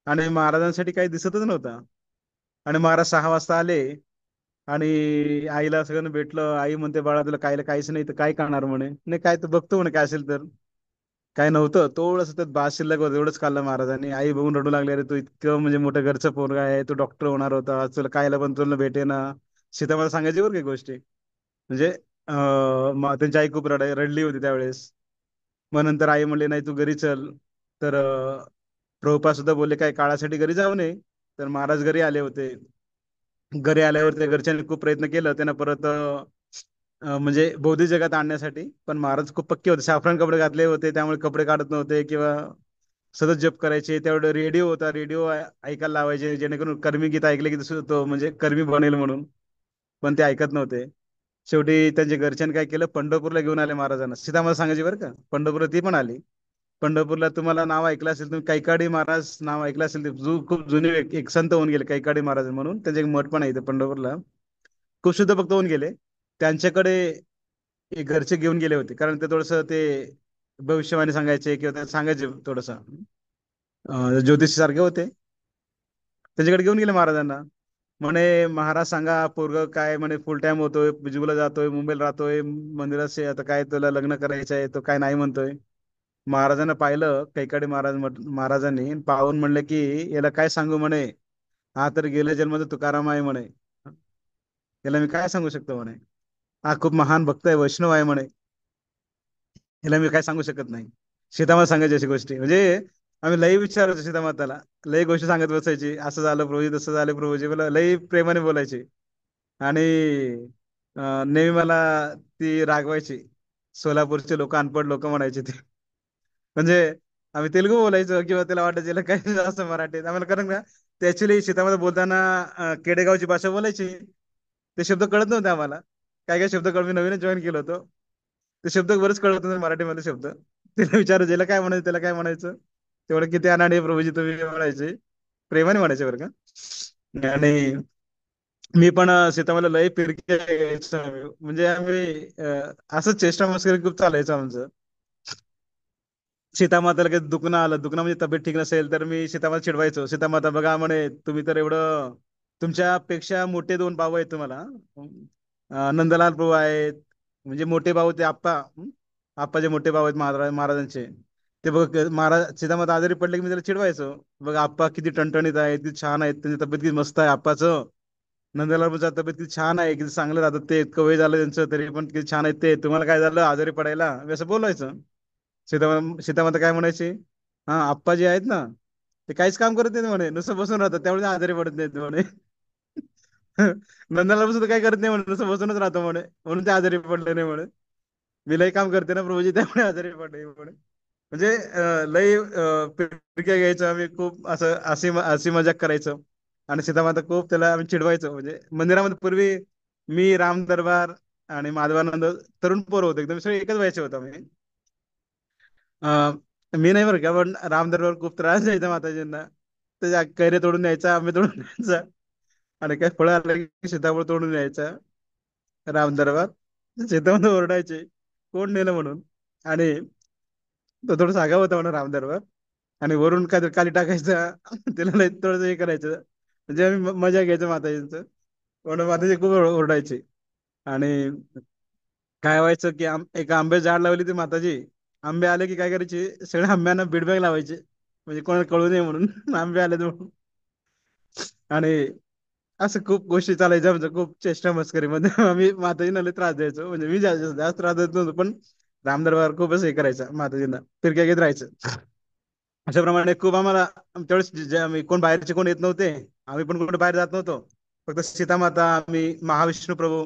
S1: आणि महाराजांसाठी काही दिसतच नव्हतं. आणि महाराज 6 वाजता आले. आणि आईला सगळ्यांना भेटलं. आई म्हणते, बाळा तुला कायला काहीच नाही तर काय करणार म्हणे. नाही काय तर बघतो म्हणे, काय असेल तर. काय नव्हतं, थोडंसं त्यात भात शिल्लक होतं, एवढंच खाल्लं महाराजांनी. आई बघून रडू लागले, अरे तू इतकं म्हणजे मोठं घरचं पोरगा आहे, तू डॉक्टर होणार होता, तुला कायला पण तुला भेटे ना. सीता मला सांगायची बरं काही गोष्टी. म्हणजे त्यांची आई खूप रडली होती त्यावेळेस. मग नंतर आई म्हणले, नाही तू घरी चल. तर प्रभुपाद सुद्धा बोलले काय काळासाठी घरी जाऊ नये. तर महाराज घरी आले होते. घरी आल्यावर त्या घरच्यांनी खूप प्रयत्न केला त्यांना परत म्हणजे बौद्धिक जगात आणण्यासाठी. पण महाराज खूप पक्के होते, साफरान कपडे घातले होते, त्यामुळे कपडे काढत नव्हते किंवा सतत जप करायचे. त्यावेळेस रेडिओ होता, रेडिओ ऐकायला लावायचे, जेणेकरून कर्मी गीत ऐकले की दुसरं तो म्हणजे कर्मी बनेल म्हणून. पण ते ऐकत नव्हते. शेवटी त्यांच्या घरच्यांनी काय केलं, पंढरपूरला घेऊन आले महाराजांना. सीता मला सांगायची बरं का, पंढरपूरला ती पण आली. पंढरपूरला तुम्हाला नाव ऐकलं असेल तुम्ही, कैकाडी महाराज नाव ऐकलं असेल. ते खूप जुने एक संत होऊन गेले कैकाडी महाराज म्हणून, त्यांचे एक मठ पण आहे इथे पंढरपूरला. खूप शुद्ध भक्त होऊन गेले. त्यांच्याकडे एक घरचे घेऊन गेले होते, कारण ते थोडस ते भविष्यवाणी सांगायचे किंवा ते सांगायचे थोडस ज्योतिषी सारखे होते. त्यांच्याकडे घेऊन गेले महाराजांना. म्हणे महाराज सांगा पोरग काय म्हणे, फुल टाइम होतोय, बिजूला जातोय, मुंबईला राहतोय, मंदिरात आता काय तुला लग्न करायचं आहे, तो काय नाही म्हणतोय. महाराजांना पाहिलं कैकाडे महाराजांनी पाहून म्हणले की याला काय सांगू म्हणे. हा तर गेल्या जन्माचा तुकाराम आहे म्हणे. याला मी काय सांगू शकतो म्हणे. हा खूप महान भक्त आहे, वैष्णव आहे म्हणे. याला मी काय सांगू शकत नाही. सीतामाता सांगायची अशी गोष्टी म्हणजे, आम्ही लई विचारायचो सीतामाताला. लई गोष्टी सांगत बसायची, असं झालं प्रभूजी, तसं झालं प्रभूजी, मला लई प्रेमाने बोलायची. आणि नेहमी मला ती रागवायची. सोलापूरचे लोक अनपढ लोक म्हणायचे ते. म्हणजे आम्ही तेलुगू बोलायचो किंवा त्याला वाटायचं याला काही असं मराठीत आम्हाला, कारण ना ते ऍक्च्युली शेतामध्ये बोलताना केडेगावची भाषा बोलायची. ते शब्द कळत नव्हते आम्हाला. काय काय शब्द कळत, मी नवीनच जॉईन केलं होतं. ते शब्द बरेच कळत नव्हते मराठीमध्ये शब्द. तिला विचारायचं याला काय म्हणायचं, त्याला काय म्हणायचं. तेवढं किती अनाडी प्रभूजी तुम्ही म्हणायचे. प्रेमाने म्हणायचे बरं का. आणि मी पण सीतामाला लय फिरके घ्यायचो आम्ही. म्हणजे आम्ही असंच चेष्टा मस्करी खूप चालायचं आमचं. सीतामाताला काही दुखणं आलं, दुखणं म्हणजे तब्येत ठीक नसेल, तर मी सीतामाता चिडवायचो. सीतामाता बघा म्हणे, तुम्ही तर एवढं, तुमच्यापेक्षा मोठे 2 भाऊ आहेत तुम्हाला. नंदलाल प्रभू आहेत, म्हणजे मोठे भाऊ ते आप्पा. आप्पाचे मोठे भाऊ आहेत महाराजांचे. ते बघ महाराज सीतामाता आजारी पडले की मी त्याला चिडवायचो. बघ आप्पा किती टणटणीत आहेत, किती छान आहेत, त्यांची तब्येत किती मस्त आहे आप्पाचं. नंदलाल प्रभूचा तब्येत किती छान आहे, किती चांगलं राहतात ते, इतकं वय झालं त्यांचं तरी पण किती छान आहेत ते. तुम्हाला काय झालं आजारी पडायला, मी असं बोलायचं. सीतामाता काय म्हणायची, हा आप्पा जे आहेत ना, ते काहीच काम करत नाही म्हणे, नुसतं बसून राहतात, त्यामुळे ते आजारी पडत नाहीत म्हणे. नंदलाल सुद्धा काही करत नाही म्हणे, नुसतं बसूनच राहतो म्हणे, म्हणून ते आजारी पडले नाही म्हणे. मी लई काम करते ना प्रभूजी, त्यामुळे आजारी पडले म्हणे. म्हणजे लई पिरक्या घ्यायचं आम्ही, खूप असं हसी मजाक करायचो. आणि सीतामाता खूप त्याला आम्ही चिडवायचो. म्हणजे मंदिरामध्ये पूर्वी मी, राम दरबार आणि माधवानंद तरुण पोरं होतो एकदम, सगळे एकच वयाचे होतो आम्ही. मी नाही बरं का, पण राम दरबार खूप त्रास द्यायचा माताजींना. त्याच्या कैऱ्या तोडून न्यायचा, आंबे तोडून न्यायचा, आणि काय फळं आलं की सीताफळ तोडून न्यायचा राम दरबार. सीताफळ ओरडायचे, कोण नेलं म्हणून. आणि तो थोडा आगाऊ होता म्हणा राम दरबार. आणि वरून काय काली टाकायचं, त्याला लय थोडंसं हे करायचं. म्हणजे आम्ही मजा घ्यायचो माताजींचं. पण माताजी खूप ओरडायचे. आणि काय व्हायचं की एका आंबे झाड लावली ती माताजी. आंबे आले की काय करायचे, सगळ्या आंब्यांना बीडबॅग लावायचे, म्हणजे कोणाला कळू नये म्हणून आंबे आले म्हणून. आणि असं खूप गोष्टी चालायच्या, म्हणजे खूप चेष्टा मस्करी मध्ये आम्ही माताजींना लय त्रास द्यायचो. म्हणजे मी जास्त जास्त त्रास देत नव्हतो, पण रामदरबार खूपच हे करायचा माताजींना, फिरक्या घेत राहायचं. अशाप्रमाणे खूप आम्हाला त्यावेळेस आम्ही कोण बाहेरचे कोण येत नव्हते. आम्ही पण कुठे बाहेर जात नव्हतो. फक्त सीतामाता, आम्ही, महाविष्णू प्रभू,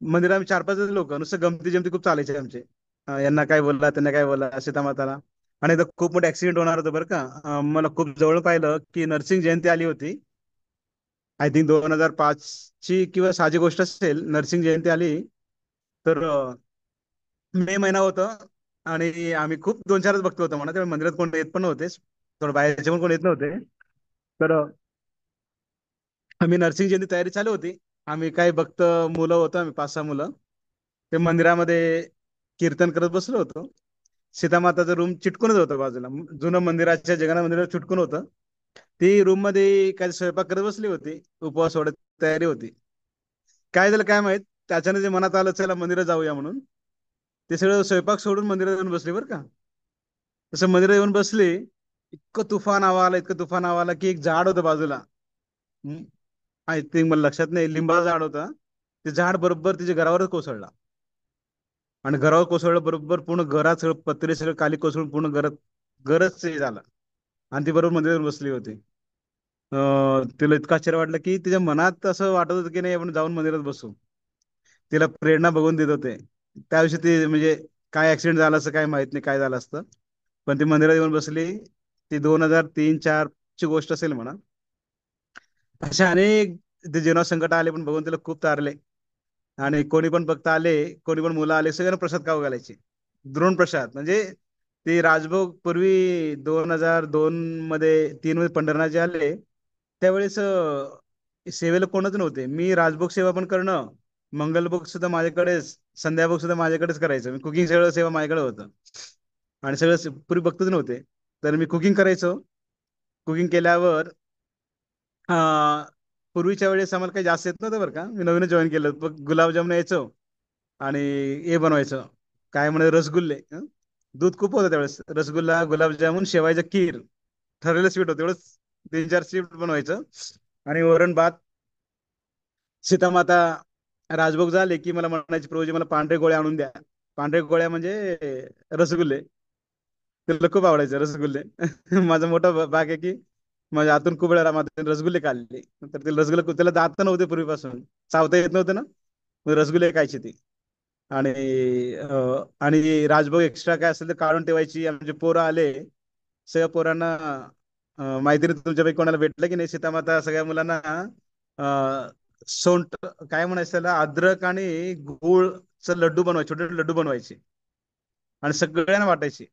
S1: मंदिरात 4-5 लोक, नुसतं गमती जमती खूप चालायचे आमचे. यांना काय बोलला, त्यांना काय बोलला, सीतामाताला. आणि एकदा खूप मोठं ऍक्सिडेंट होणार होतं बरं का. मला खूप जवळ पाहिलं की नरसिंह जयंती आली होती. आय थिंक 2005 ची किंवा साहजिक गोष्ट असेल, नरसिंह जयंती आली. तर मे महिना होता. आणि आम्ही खूप 2-4च भक्त होतो म्हणा, त्यामुळे मंदिरात कोण येत पण नव्हते, थोडं बाहेरचे पण कोण येत नव्हते. तर आम्ही नरसिंह जयंती तयारी चालू होती. आम्ही काही भक्त मुलं होतो, आम्ही 5-6 मुलं. ते मंदिरामध्ये कीर्तन करत बसलो होतो. सीतामाताचं रूम चिटकूनच होतं बाजूला, जुनं मंदिराच्या जगन्नाथ मंदिराला चिटकून होतं. ती रूम मध्ये काय स्वयंपाक करत बसली होती, उपवास सोडत तयारी होती. काय झालं काय माहित, त्याच्यानं जे मनात आलं चला मंदिरात जाऊया म्हणून, ते सगळं स्वयंपाक सोडून मंदिरात येऊन बसले बरं का. तसं मंदिरात येऊन बसले, इतकं तुफान हवा आला, इतकं तुफान हवा आला, की एक झाड होतं बाजूला. आय थिंक मला लक्षात नाही, लिंबाचं झाड होतं. ते झाड बरोबर तिच्या घरावरच कोसळला. आणि घरावर कोसळलं बरोबर, पूर्ण घरात सगळं पत्रे सगळं खाली कोसळून पूर्ण घरात घरच हे झालं. आणि ती बरोबर मंदिरात बसली होती. तिला इतकं आश्चर्य वाटलं की तिच्या मनात असं वाटत होतं की नाही आपण जाऊन मंदिरात बसू. तिला प्रेरणा बघून देत होते. त्या दिवशी ती म्हणजे काय ऍक्सिडेंट झाला असं काय माहित नाही, काय झालं असतं. पण ती मंदिरात येऊन बसली. ती 2003-4 ची गोष्ट असेल म्हणा. अशा अनेक ते जीवनात संकट आले, पण भगवंत तिला खूप तारले. आणि कोणी पण भक्त आले, कोणी पण मुलं आले, सगळ्यांना प्रसाद खाऊ घालायचे. द्रोण प्रसाद म्हणजे, ते राजभोग पूर्वी 2002 मध्ये, 3 मध्ये पंढरनाथचे आले. त्यावेळेस सेवेला कोणच नव्हते. मी राजभोग सेवा पण करणं, मंगलभोग सुद्धा माझ्याकडेच, संध्याभोग सुद्धा माझ्याकडेच करायचं. मी कुकिंग सगळं सेवा माझ्याकडे होतं. आणि सगळं पूर्वी भक्तच नव्हते. तर मी कुकिंग करायचो. कुकिंग केल्यावर पूर्वीच्या वेळेस आम्हाला काही जास्त येत नव्हतं बरं का. मी नवीन जॉईन केलं, मग गुलाबजामुन यायचो. आणि हे बनवायचं, काय म्हणे, रसगुल्ले. दूध खूप होतं त्यावेळेस. रसगुल्ला, गुलाबजामुन, शेवायचं खीर, ठरलेलं स्वीट होतं एवढंच. 3-4 स्वीट बनवायचं. आणि वरण भात. सीतामाता राजभोग झाले की मला म्हणायची, प्रभूजी मला पांढरे गोळे आणून द्या. पांढरे गोळ्या म्हणजे रसगुल्ले. त्याला खूप आवडायचे रसगुल्ले. माझा मोठा भाग आहे की माझ्या आतून खूप वेळा मात्र रसगुल्ले खाल्ले. तर ते रसगुल्ले, त्याला दात नव्हते पूर्वीपासून, चावता येत नव्हतं ना, मग रसगुल्ले खायचे ती. आणि आणि राजभोग एक्स्ट्रा काय असेल तर काढून ठेवायची. आमचे पोरं आले, सगळ्या पोरांना माहिती नाही तुमच्यापैकी कोणाला भेटलं की नाही, सीतामाता सगळ्या मुलांना सोंट, काय म्हणायचं त्याला, अद्रक आणि गुळचं लड्डू बनवायचे, छोटे छोटे लड्डू बनवायचे. आणि सगळ्यांना वाटायचे.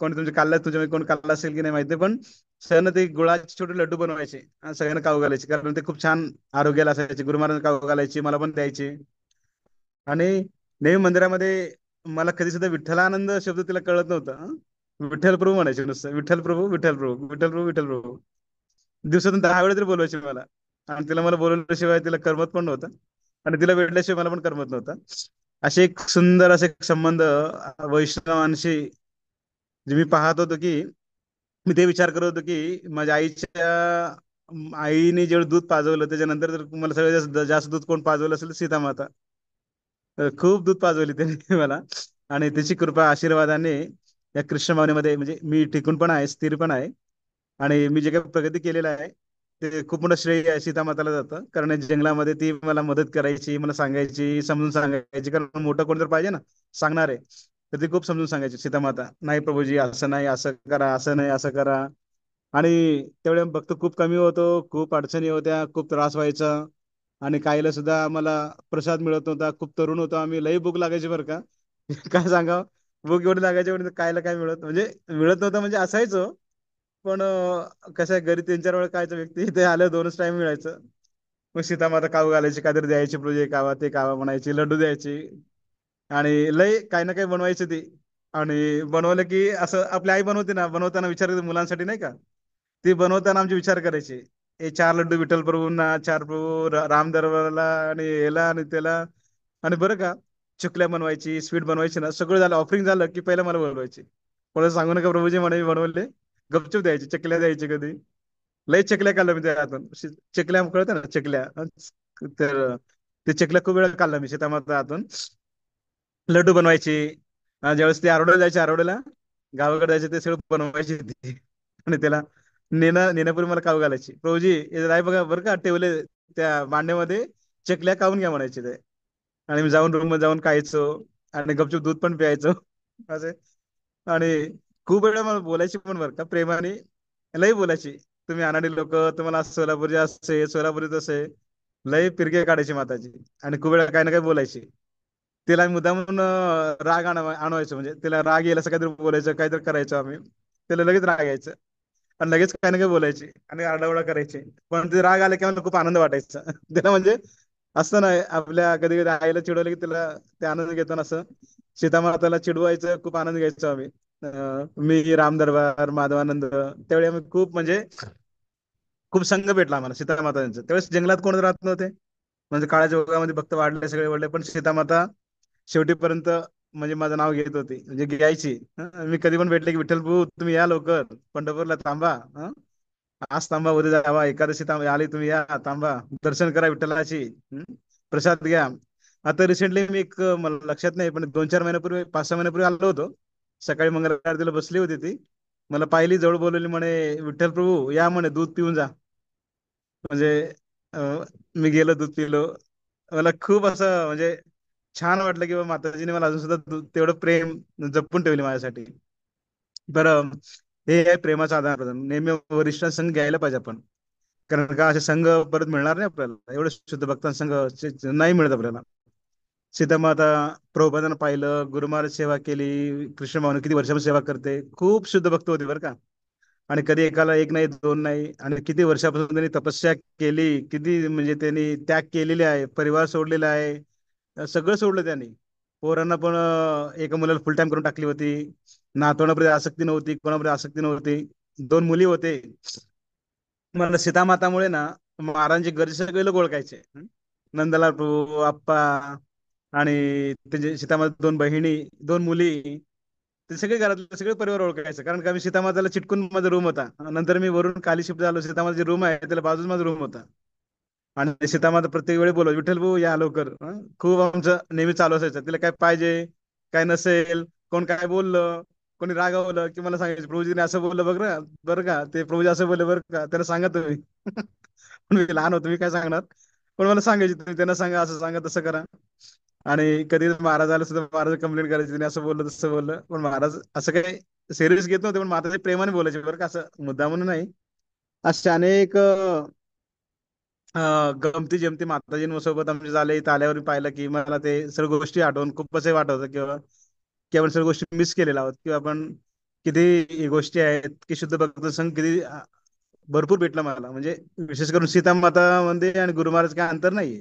S1: कोणी तुमचे खाल्लं, तुझ्या कोण खाल्लं असेल की नाही माहिती, पण सगळ्यांना ते गुळाचे छोटे लड्डू बनवायचे आणि सगळ्यांना खाऊ घालायचे, कारण ते खूप छान आरोग्याला असायचे. गुरु महाराज खाऊ घालायची, मला पण द्यायचे. आणि नेहमी मंदिरामध्ये मला कधी सुद्धा विठ्ठलानंद शब्द तिला कळत नव्हता. विठ्ठल प्रभू म्हणायचे नुसतं, विठ्ठल प्रभू, विठ्ठल प्रभू, विठ्ठल प्रभू, विठ्ठल प्रभू. दिवसातून 10 वेळा तरी बोलवायचे मला. आणि तिला मला बोलवल्याशिवाय तिला करमत पण नव्हतं. आणि तिला भेटल्याशिवाय मला पण करमत नव्हतं. असे एक सुंदर असे संबंध वैष्णवांशी जे मी पाहत होतो की, मी ते विचार करत होतो की माझ्या आईच्या आईने जेवढं दूध पाजवलं, त्याच्यानंतर जर मला सगळ्यात जास्त जास्त दूध कोण पाजवलं असेल तर सीतामाता. खूप दूध पाजवली त्यांनी मला. आणि त्याची कृपा आशीर्वादाने या कृष्ण भावनेमध्ये म्हणजे मी टिकून पण आहे, स्थिर पण आहे. आणि मी जे काही प्रगती केलेलं आहे ते खूप मोठं श्रेय आहे सीतामाताला जातं. कारण जंगलामध्ये ती मला मदत करायची, मला सांगायची, समजून सांगायची. कारण मोठं कोण तर पाहिजे ना सांगणारे. तर ती खूप समजून सांगायची सीतामाता, नाही प्रभूजी असं नाही, असं करा, असं नाही, असं करा. आणि तेवढे भक्त खूप कमी होतो, खूप अडचणी होत्या, खूप त्रास व्हायचा. आणि काहीला सुद्धा आम्हाला प्रसाद मिळत नव्हता. खूप तरुण होतो आम्ही, लई भूक लागायची बरं का. काय सांगावं, भूक एवढी लागायची म्हणजे कायला काय मिळत म्हणजे मिळत नव्हतं म्हणजे असायचं. पण कसं आहे, घरी 3-4 वेळा खायचं, व्यक्ती इथे आलं 2च टाइम मिळायचं. मग सीतामाता काऊ घालायची, काहीतरी द्यायची, पूजे कावा ते कावा म्हणायची, लड्डू द्यायची. आणि लय काही ना काही बनवायची ती. आणि बनवलं की असं आपली आई बनवते ना, बनवताना विचार करते मुलांसाठी नाही का. ती बनवताना आमचे विचार करायचे. हे 4 लड्डू विठ्ठल प्रभूंना, 4 प्रभू राम दरबाराला, आणि याला आणि त्याला. आणि बरं का, चकल्या बनवायची, स्वीट बनवायची ना, सगळं झालं ऑफरिंग झालं की पहिला मला बोलवायची. कोणाला सांगू नका प्रभूजी म्हणे मी बनवले. गपचूप द्यायची, चकल्या द्यायची कधी. लय चकल्या खाल्ल्या मी त्या हातून. चकल्या कळतं ना चकल्या. तर ते चकल्या खूप वेळा खाल्ल्या मी सीतामाता हातून. लड्डू बनवायचे. ज्यावेळेस ते आरोड्याला जायचे, आरोड्याला गावाकडे जायचे, ते सगळं बनवायचे ते. आणि त्याला नेण्यापूर्वी मला खाऊ घालायची. प्रभूजी हे राय बघा बरं का ठेवले त्या मांड्यामध्ये, चकल्या खाऊन घ्या म्हणायचे ते. आणि मी जाऊन रूम मध्ये जाऊन खायचो. आणि गपचूप दूध पण प्यायचो. असे. आणि खूप वेळा मला बोलायची पण बरं का प्रेमाने. लई बोलायची, तुम्ही अनाडी लोक, तुम्हाला सोलापुरी असे, सोलापुरी तसे. लई फिरके काढायची माताची. आणि खूप वेळा काही ना काही बोलायची. तिला मुद्दामून आणवायचं, म्हणजे तिला राग येईल असं काहीतरी बोलायचं, काहीतरी करायचं आम्ही. तिला लगेच राग यायचं. आणि लगेच काही ना काही बोलायची आणि आरडाओरडा करायची. पण ते राग आले की मला खूप आनंद वाटायचा. तिला म्हणजे असतं ना, आपल्या कधी कधी आईला चिडवलं की तिला ते आनंद घेतो ना, असं सीतामाताला चिडवायचं, खूप आनंद घ्यायचो आम्ही. मी राम दरबार, माधवानंद, त्यावेळी आम्ही खूप म्हणजे खूप संघ भेटला आम्हाला सीतामातांचा. त्यावेळेस जंगलात कोण राहत नव्हते. म्हणजे काळाच्या ओघामध्ये भक्त वाढले, सगळे वाढले, पण सीतामाता शेवटीपर्यंत म्हणजे माझं नाव घेत होती, म्हणजे घ्यायची. मी कधी पण भेटले की विठ्ठल भाऊ तुम्ही या लवकर, पंढरपूरला थांबा. आज थांबा, उद्या जावा, एकादशी थांबा, आली तुम्ही या, थांबा, दर्शन करा विठ्ठलाची. प्रसाद घ्या. आता रिसेंटली मी मला लक्षात नाही, पण 2-4 महिन्यापूर्वी, 5-6 महिन्यापूर्वी आलो होतो. सकाळी मंगल आरतीला बसली होती ती. मला पाहिली, जवळ बोलवली, म्हणे विठ्ठल प्रभू या म्हणे, दूध पिऊन जा. म्हणजे मी गेलो, दूध पिलो. मला खूप असं म्हणजे छान वाटलं की बा माताजीने मला अजून सुद्धा तेवढं प्रेम जपून ठेवले माझ्यासाठी. बरं, हे आहे प्रेमाचं आदान प्रदान. नेहमी वरिष्ठ संघ घ्यायला पाहिजे आपण. कारण का असे संघ परत मिळणार नाही आपल्याला, एवढे शुद्ध भक्तांसंघ नाही मिळत आपल्याला. सीतामाता प्रभुपादांना पाहिलं, गुरु महाराज सेवा केली, कृष्ण भावना किती वर्षापासून सेवा करते, खूप शुद्ध भक्त होते बरं का. आणि कधी एकाला एक नाही, दोन नाही, आणि किती वर्षापासून त्यांनी तपस्या केली, किती म्हणजे त्यांनी त्याग केलेले आहे, परिवार सोडलेला आहे, सगळं सोडलं त्यांनी. पोरांना पण एका मुलाला फुल टाइम करून टाकली होती. नातवंडाप्रती आसक्ती नव्हती, कोणाप्रती आसक्ती नव्हती. 2 मुली होते. मला सीतामातामुळे ना महाराजांची घरचे सगळे लोक ओळखायचे. नंदलाल प्रभू, आप्पा, आणि त्याचे सीतामाता 2 बहिणी, 2 मुली. ते सगळे घरातले सगळे परिवार ओळखायचं, कारण का मी सीतामाताला चिटकून माझा रूम होता. नंतर मी वरून खाली शिफ्ट झालो, सीतामाताची रूम आहे त्याला बाजूच माझा रूम होता. आणि सीतामाता प्रत्येक वेळी बोलत, विठ्ठल भाऊ या लवकर. खूप आमचं नेहमी चालू असायचं. तिला काय पाहिजे, काय नसेल, कोण काय बोललं, कोणी रागावलं की मला सांगायचं, प्रभूजीने असं बोललं बघ ना, बरं का ते प्रभूजी असं बोलले बरं का, त्याला सांगा तुम्ही. पण मी लहान होतो, मी काय सांगणार. पण मला सांगायचे, तुम्ही त्यांना सांगा, असं सांगा, तसं करा. आणि कधी महाराजाला सुद्धा महाराज कंप्लेंट करायचे, तिने असं बोललं तसं बोललं, पण महाराज असं काही सिरियस घेत नव्हते, पण माताचे प्रेमाने बोलायचे बरं का, असं मुद्दा म्हणून नाही. असे अनेक गमती जमती माताजींसोबत आमचे झाले. इथं आल्यावर पाहिलं की मला ते सर्व गोष्टी आठवून खूप असं वाटत होतं, किंवा की आपण सर्व गोष्टी मिस केलेल्या आहोत, किंवा आपण किती गोष्टी आहेत की शुद्ध भक्त संघ किती भरपूर भेटला मला. म्हणजे विशेष करून सीता माता मध्ये आणि गुरु महाराज काय अंतर नाहीये.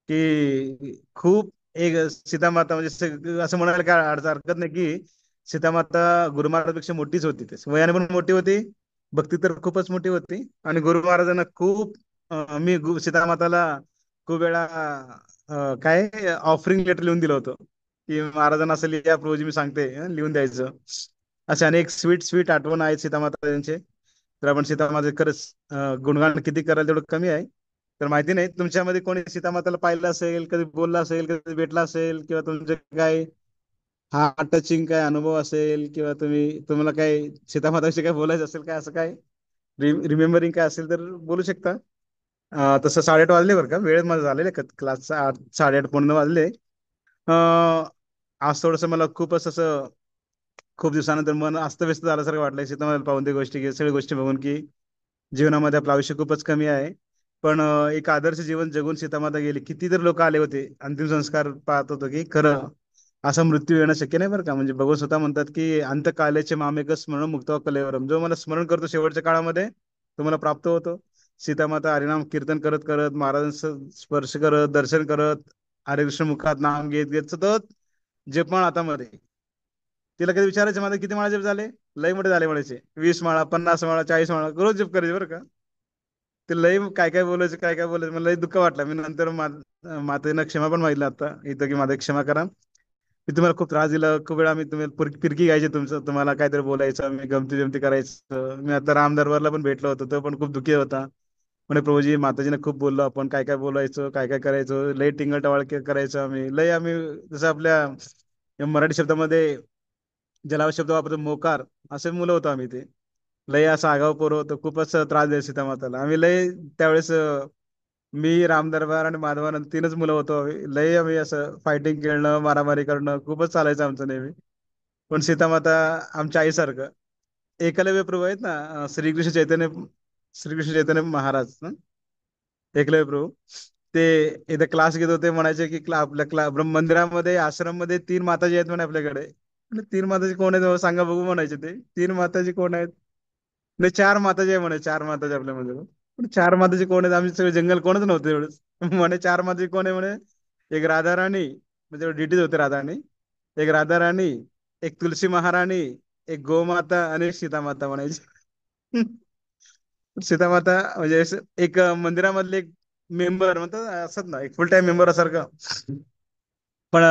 S1: की खूप एक सीतामाता म्हणजे असं म्हणायला काय हरकत नाही की सीतामाता गुरु महाराजपेक्षा मोठीच होती. ते वयाने पण मोठी होती, भक्ती तर खूपच मोठी होती. आणि गुरु महाराजांना खूप मी सीतामाताला खूप वेळा काय ऑफरिंग लेटर लिहून दिलं होतं की महाराजांना असं लिहा प्रभूजी, मी सांगते लिहून द्यायचं. असे अनेक स्वीट स्वीट आठवण आहेत सीतामाता यांचे. तर आपण सीतामाते खरंच गुणगान किती कराल तेवढं कमी आहे. तर माहिती नाही तुमच्यामध्ये कोणी सीतामाताला पाहिलं असेल, कधी बोलला असेल, कधी भेटला असेल, किंवा तुमचे काय हार्ट टचिंग काय अनुभव असेल, किंवा तुम्हाला काय सीतामाताविषयी काय बोलायचं असेल काय, असं काय. रिमेंबरिंग काय असेल तर बोलू शकता. तसं 8:30 वाजले बरं का, वेळ माझा झालेला क्लासचा 8, 8:30 पूर्ण वाजले. आज थोडंसं मला खूपच असं खूप दिवसानंतर मन अस्तव्यस्त झाल्यासारखं वाटलं सीतामाता पाहून ते गोष्टी सगळ्या गोष्टी बघून की जीवनामध्ये आपलं आयुष्य खूपच कमी आहे. पण एक आदर्श जीवन जगून सीतामाता गेली. किती तर लोक आले होते, अंतिम संस्कार पाहत होतो की खरं असा मृत्यू येणं शक्य नाही बरं का. म्हणजे भगवान स्वतः म्हणतात की अंतकालेचे मामेक स्मरण मुक्त कलेवरम, जो मला स्मरण करतो शेवटच्या काळामध्ये तो मला प्राप्त होतो. सीतामाता हरिनाम कीर्तन करत करत, महाराजांचं स्पर्श करत, दर्शन करत, हरे कृष्ण मुखात नाम घेत घेत सतत जपमाळ हातामध्ये. तिला कधी विचारायचं माझे किती माळा जप झाले, लय मोठे झाले म्हणायचे, 20 माळा, 50 माळा, 40 माळा रोज जप करायचे बरं का. ते लय काय काय बोलायचं, काय काय बोलायचं, मला लय दुःख वाटलं. मी नंतर मातेनं क्षमा पण मागितलं आता इथं की माझं क्षमा करा, मी तुम्हाला खूप त्रास दिला, खूप वेळा मी तुम्हाला फिरकी घ्यायची तुमचं, तुम्हाला काहीतरी बोलायचं, मी गमती जमती करायचं. मी आता राम दरबारला पण भेटलो होतो, तो पण खूप दुःखी होता. म्हणे प्रभूजी माताजीने खूप बोललो आपण, काय काय बोलायचो, काय काय करायचो, लय टिंगल टवाळ करायचो आम्ही लय. आम्ही जसं आपल्या या मराठी शब्दामध्ये ज्याला शब्द वापरतो मोकार, असे मुलं होतो आम्ही ते. लय असं आगाऊ पोरं होतो, खूपच त्रास द्यायचा सीतामाताला आम्ही लय त्यावेळेस. मी रामदरबार आणि माधवानंद तीनच मुलं होतो आम्ही. लय आम्ही असं फायटिंग खेळणं, मारामारी करणं खूपच चालायचं आमचं नेहमी. पण सीतामाता आमच्या आईसारखं. एकलव्य प्रभू आहेत ना, श्रीकृष्ण चैतन्य महाराज ना, एकलव्य प्रभू. ते एकदा क्लास घेत होते, म्हणायचे की आपल्या ब्रह्म मंदिरामध्ये आश्रम मध्ये 3 माताजी आहेत म्हणे आपल्याकडे. म्हणे 3 माताजी कोण आहेत बाबा? सांगा बघू म्हणायचे ते. 3 माताजी कोण आहेत? नाही, 4 माताजी आहे म्हणे, 4 माताजी आपल्यामध्ये. पण 4 माताजी कोण आहेत? आमचे सगळे जंगल कोणच नव्हते एवढंच. म्हणे 4 माताजी कोण आहे म्हणे? एक राधाराणी, म्हणजे डिटीज होते राधाराणी. एक राधाराणी, एक तुलसी महाराणी, एक गोमाता आणि एक सीतामाता म्हणायची. सीतामाता म्हणजे एक मंदिरामधले एक मेंबर म्हणतात असतात ना, एक फुल टाइम मेंबर सारखं. पण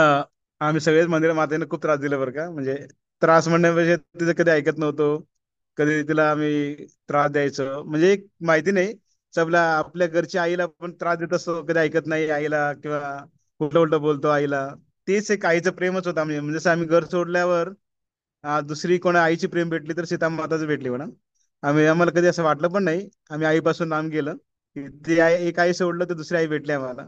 S1: आम्ही सगळेच मंदिर मातेने खूप त्रास दिला बरं का. म्हणजे त्रास म्हणण्यापेक्षा तिचं कधी ऐकत नव्हतो. कधी तिला आम्ही त्रास द्यायचो म्हणजे एक माहिती नाही, सबला आपल्या घरच्या आईला पण त्रास देत असतो, कधी ऐकत नाही आईला, किंवा उलट उलट बोलतो आईला. तेच एक आईचं प्रेमच होतं. आम्ही म्हणजे जसं आम्ही घर सोडल्यावर दुसरी कोणा आईची प्रेम भेटली तर सीता माताच भेटली म्हणा. आम्हाला कधी असं वाटलं पण नाही आम्ही आईपासून लांब गेलं, की ती आई, एक आई सोडलं तर दुसरी आई भेटली आम्हाला.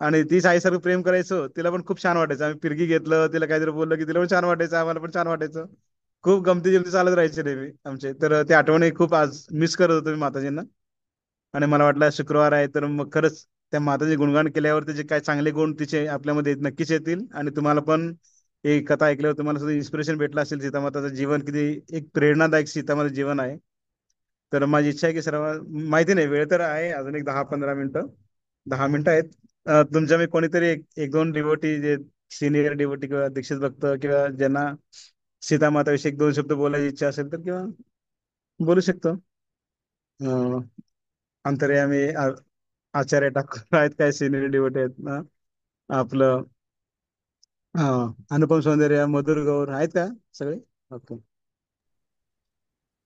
S1: आणि तीच आईसारखं प्रेम करायचो, तिला पण खूप छान वाटायचं. आम्ही फिरकी घेतलं, तिला काहीतरी बोललं की तिला पण छान वाटायचं, आम्हाला पण छान वाटायचं. खूप गमती जमती चालत राहायचे नेहमी आमचे. तर ते आठवणी खूप आज मिस करत होतो मी माताजींना. आणि मला वाटलं आज शुक्रवार आहे तर मग खरंच त्या माताचे गुणगान केल्यावर त्याचे काय चांगले गुण तिचे आपल्यामध्ये नक्कीच येतील. आणि तुम्हाला पण ही कथा ऐकल्यावर तुम्हाला सुद्धा इन्स्पिरेशन भेटलं असेल. सीतामाताचं जीवन किती एक प्रेरणादायक सीतामाता जीवन आहे. तर माझी इच्छा आहे की सर्व, माहिती नाही वेळ तर आहे अजून एक 10-15 मिनिटं, 10 मिनिटं आहेत. तुमच्या मी कोणीतरी एक दोन डिवोटी जे सिनियर डिवोटी किंवा दीक्षित भक्त किंवा ज्यांना सीतामाताविषयी 1-2 शब्द बोलायची इच्छा असेल तर किंवा बोलू शकतो. अं, अंतर्यामी आचार्य ठाकूर आहेत काय, सिनियर डिवोटी आहेत ना आपलं. हा, अनुपम सौंदर्य, मधुर गौर आहेत का सगळे? ओके.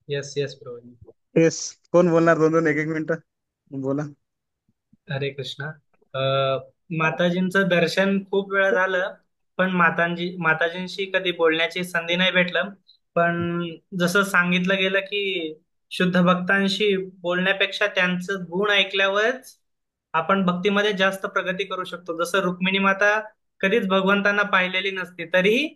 S2: येस येस प्रभू.
S1: येस. कोण बोलणार? 2-2 1-1 मिनिटं बोला.
S2: हरे कृष्णा. माताजींचं दर्शन खूप वेळा झालं, पण माताजींशी कधी बोलण्याची संधी नाही भेटलं. पण जसं सांगितलं गेलं की शुद्ध भक्तांशी बोलण्यापेक्षा त्यांचं गुण ऐकल्यावरच आपण भक्तीमध्ये जास्त प्रगती करू शकतो. जसं रुक्मिणी माता कधीच भगवंतांना पाहिलेली नसते, तरीही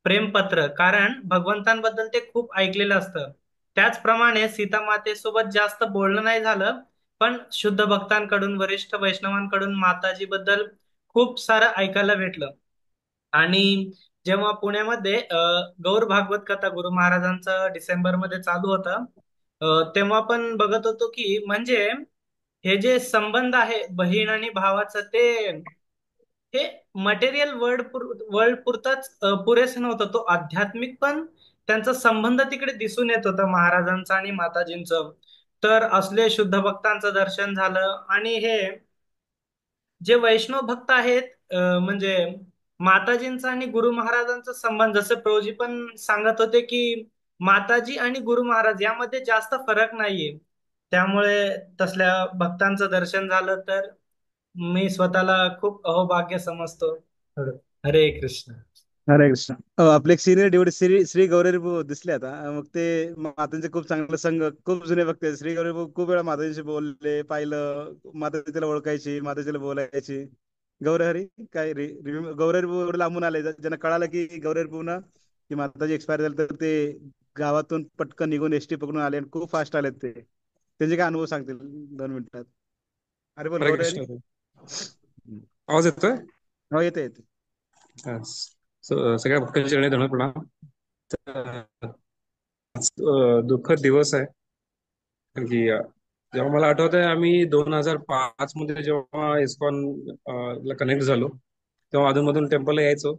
S2: प्रेमपत्र, कारण भगवंतांबद्दल ते खूप ऐकलेलं असतं. त्याचप्रमाणे सीता मातेसोबत जास्त बोलणं नाही झालं, पण शुद्ध भक्तांकडून, वरिष्ठ वैष्णवांकडून माताजी बद्दल खूप सारं ऐकायला भेटलं. आणि जेव्हा पुण्यामध्ये गौर भागवत कथा गुरु महाराजांचं डिसेंबरमध्ये चालू होतं, तेव्हा पण बघत होतो की म्हणजे हे जे संबंध आहे बहीण आणि भावाचं, ते हे मटेरियल वर्ल्ड पुरताच पुरेसं नव्हतं, तो आध्यात्मिक पण त्यांचा संबंध तिकडे दिसून येत होता महाराजांचा आणि माताजींचं. तर असले शुद्ध भक्तांचं दर्शन झालं. आणि हे जे वैष्णव भक्त आहेत, म्हणजे माताजींचा आणि गुरु महाराजांचा संबंध, जसं प्रभूजी पण सांगत होते की माताजी आणि गुरु महाराज यामध्ये जास्त फरक नाहीये. त्यामुळे तसल्या भक्तांचं दर्शन झालं तर मी स्वतःला खूप अहोभाग्य समजतो. हरे कृष्ण.
S1: हरे कृष्ण. आपले एक सिनियर डेव्हिड श्री गौरी भाऊ दिसले आता. मग ते मातांचे खूप चांगलं संघ, खूप जुने भक्त आहेत. श्री गौरी भाऊ खूप वेळा माताजीशी बोलले, पाहिलं. माताजी त्याला ओळखायची, माताजीला बोलायची. गौरहरी काय गौरहरी भाऊ एवढे लांबून आले, ज्यांना कळालं की गौरहरी भाऊ ना की माताजी एक्सपायर झाले, तर ते गावातून पटकन निघून एसटी पकडून आले आणि खूप फास्ट आलेत ते. त्यांचे काय अनुभव सांगतील 2 मिनिटात. अरे बोल
S3: हरे
S1: गौरहरी.
S3: कृष्ण. आवाज येतोय?
S1: हो, येते येते.
S3: हा. सगळ्या भक्तांच्या चरणी धन्यवाद प्रणाम. तर, दुःखद दिवस आहे. कारण की जेव्हा मला आठवत आहे, आम्ही 2005 मध्ये जेव्हा इस्कॉन ला कनेक्ट झालो, तेव्हा अधूनमधून टेम्पलला यायचो.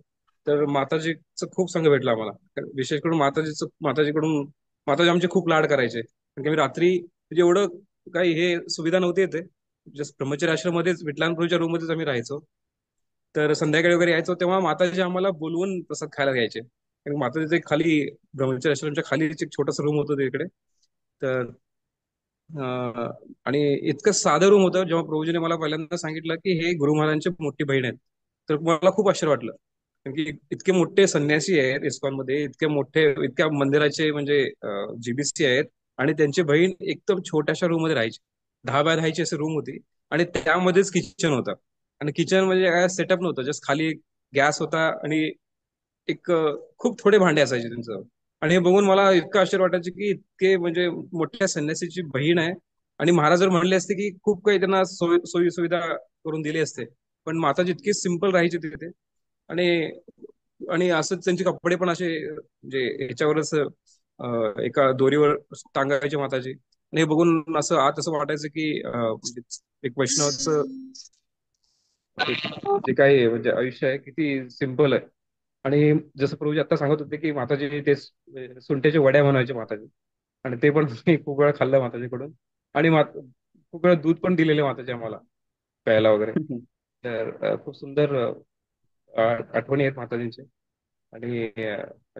S3: तर माताजीचं खूप संघ भेटला आम्हाला. विशेष करून माताजीकडून माताजी आमचे खूप लाड करायचे. कारण की मी रात्री म्हणजे एवढं काही हे सुविधा नव्हती येते. जस्ट ब्रह्मचर्य आश्रममध्येच विठ्ठलांपूरच्या रूम मध्येच आम्ही राहायचो. तर संध्याकाळी वगैरे यायचो तेव्हा माताजी आम्हाला बोलवून प्रसाद खायला घ्यायचे. कारण माताजीचे खाली ब्रह्मचर्य आश्रमच्या खालीच एक छोटंसं रूम होतं तिकडे. तर आणि इतकं साधं रूम होतं. जेव्हा प्रभूजीने मला पहिल्यांदा सांगितलं की हे गुरु महाराजांची मोठी बहीण आहेत, तर मला खूप आश्चर्य वाटलं. कारण की इतके मोठे संन्यासी आहेत इस्कॉन मध्ये, इतके मोठे, इतक्या मंदिराचे म्हणजे जीबीसी आहेत, आणि त्यांची बहीण एकदम छोट्याशा रूम मध्ये राहायची. 10 बाय 10 अशी रूम होती, आणि त्यामध्येच किचन होतं. आणि किचन म्हणजे काय सेटअप नव्हतं, जस्ट खाली गॅस होता आणि एक खूप थोडे भांडे असायचे त्यांचं. आणि हे बघून मला इतकं आश्चर्य वाटायचं की इतके म्हणजे मोठ्या संन्यासीची बहीण आहे. आणि महाराज जर म्हणले असते की खूप काही त्यांना सोयी सुविधा करून दिली असते, पण माताजी इतकी सिंपल राहायची तिथे. आणि आणि असंच त्यांचे कपडे पण असे म्हणजे ह्याच्यावरच एका दोरीवर टांगायचे माताजी. आणि हे बघून असं आत असं वाटायचं की एक वैष्णवाचं जे काही म्हणजे आयुष्य आहे किती सिंपल आहे. आणि जसं प्रभूजी आता सांगत होते की माताजी ते सुंठ्याच्या वड्या बनवायचे माताजी, आणि ते पण मी खूप वेळा खाल्लं माताजीकडून. आणि खूप वेळा दूध पण दिलेले माताजी आम्हाला प्यायला वगैरे. तर खूप सुंदर आठवणी आहेत माताजींच्या. आणि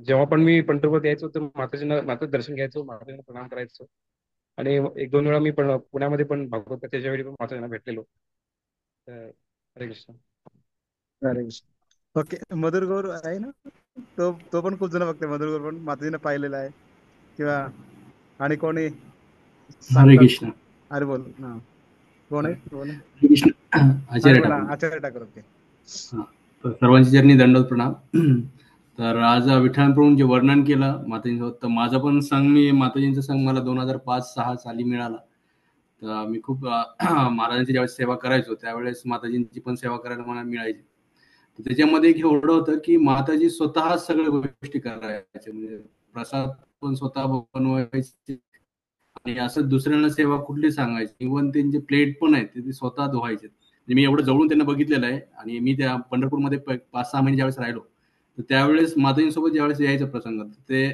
S3: जेव्हा पण मी पंढरपूर यायचो तर माताचं दर्शन घ्यायचो, माताजींना प्रणाम करायचो. आणि 1-2 वेळा मी पण पुण्यामध्ये पण भागवत कथेच्या वेळी पण माताजींना भेटलेलो. तर हरे कृष्ण.
S1: अरे ओके. मधुर गौर आहे ना, तो पण खूप जुना भक्त आहे. मधुर गौर पण माताजीने पाहिलेला आहे. किंवा आणि कोणी
S4: हरे
S1: सांगतात.
S4: कृष्ण.
S1: अरे बोल ना. कोण आहे बोल.
S4: हरे कृष्ण.
S1: अरे
S4: आचार्य
S1: बोला
S4: ठाकूर.
S1: आचार्य ठाकूर. ओके.
S4: हा. तर सर्वांची चरणी दंडवत प्रणाम. तर आज विठ्ठल जे वर्णन केलं माताजींसोबत, तर माझा पण संघ, मी माताजींचा संघ मला 2005-06 साली मिळाला. तर मी खूप महाराजांची ज्यावेळेस सेवा करायचो त्यावेळेस माताजींची पण सेवा करायला मला मिळायची. तर त्याच्यामध्ये एक एवढं होतं की माताजी स्वतः सगळ्या गोष्टी करायच्या. म्हणजे प्रसाद पण स्वतः बनवायचे, आणि असं दुसऱ्यांना सेवा कुठली सांगायची. इव्हन त्यांचे प्लेट पण आहेत ते स्वतः धुवायचे. म्हणजे मी एवढं जवळून त्यांना बघितलेलं आहे. आणि मी त्या पंढरपूरमध्ये 5-6 महिने ज्यावेळेस राहिलो, तर त्यावेळेस माताजींसोबत ज्यावेळेस यायचा प्रसंग, ते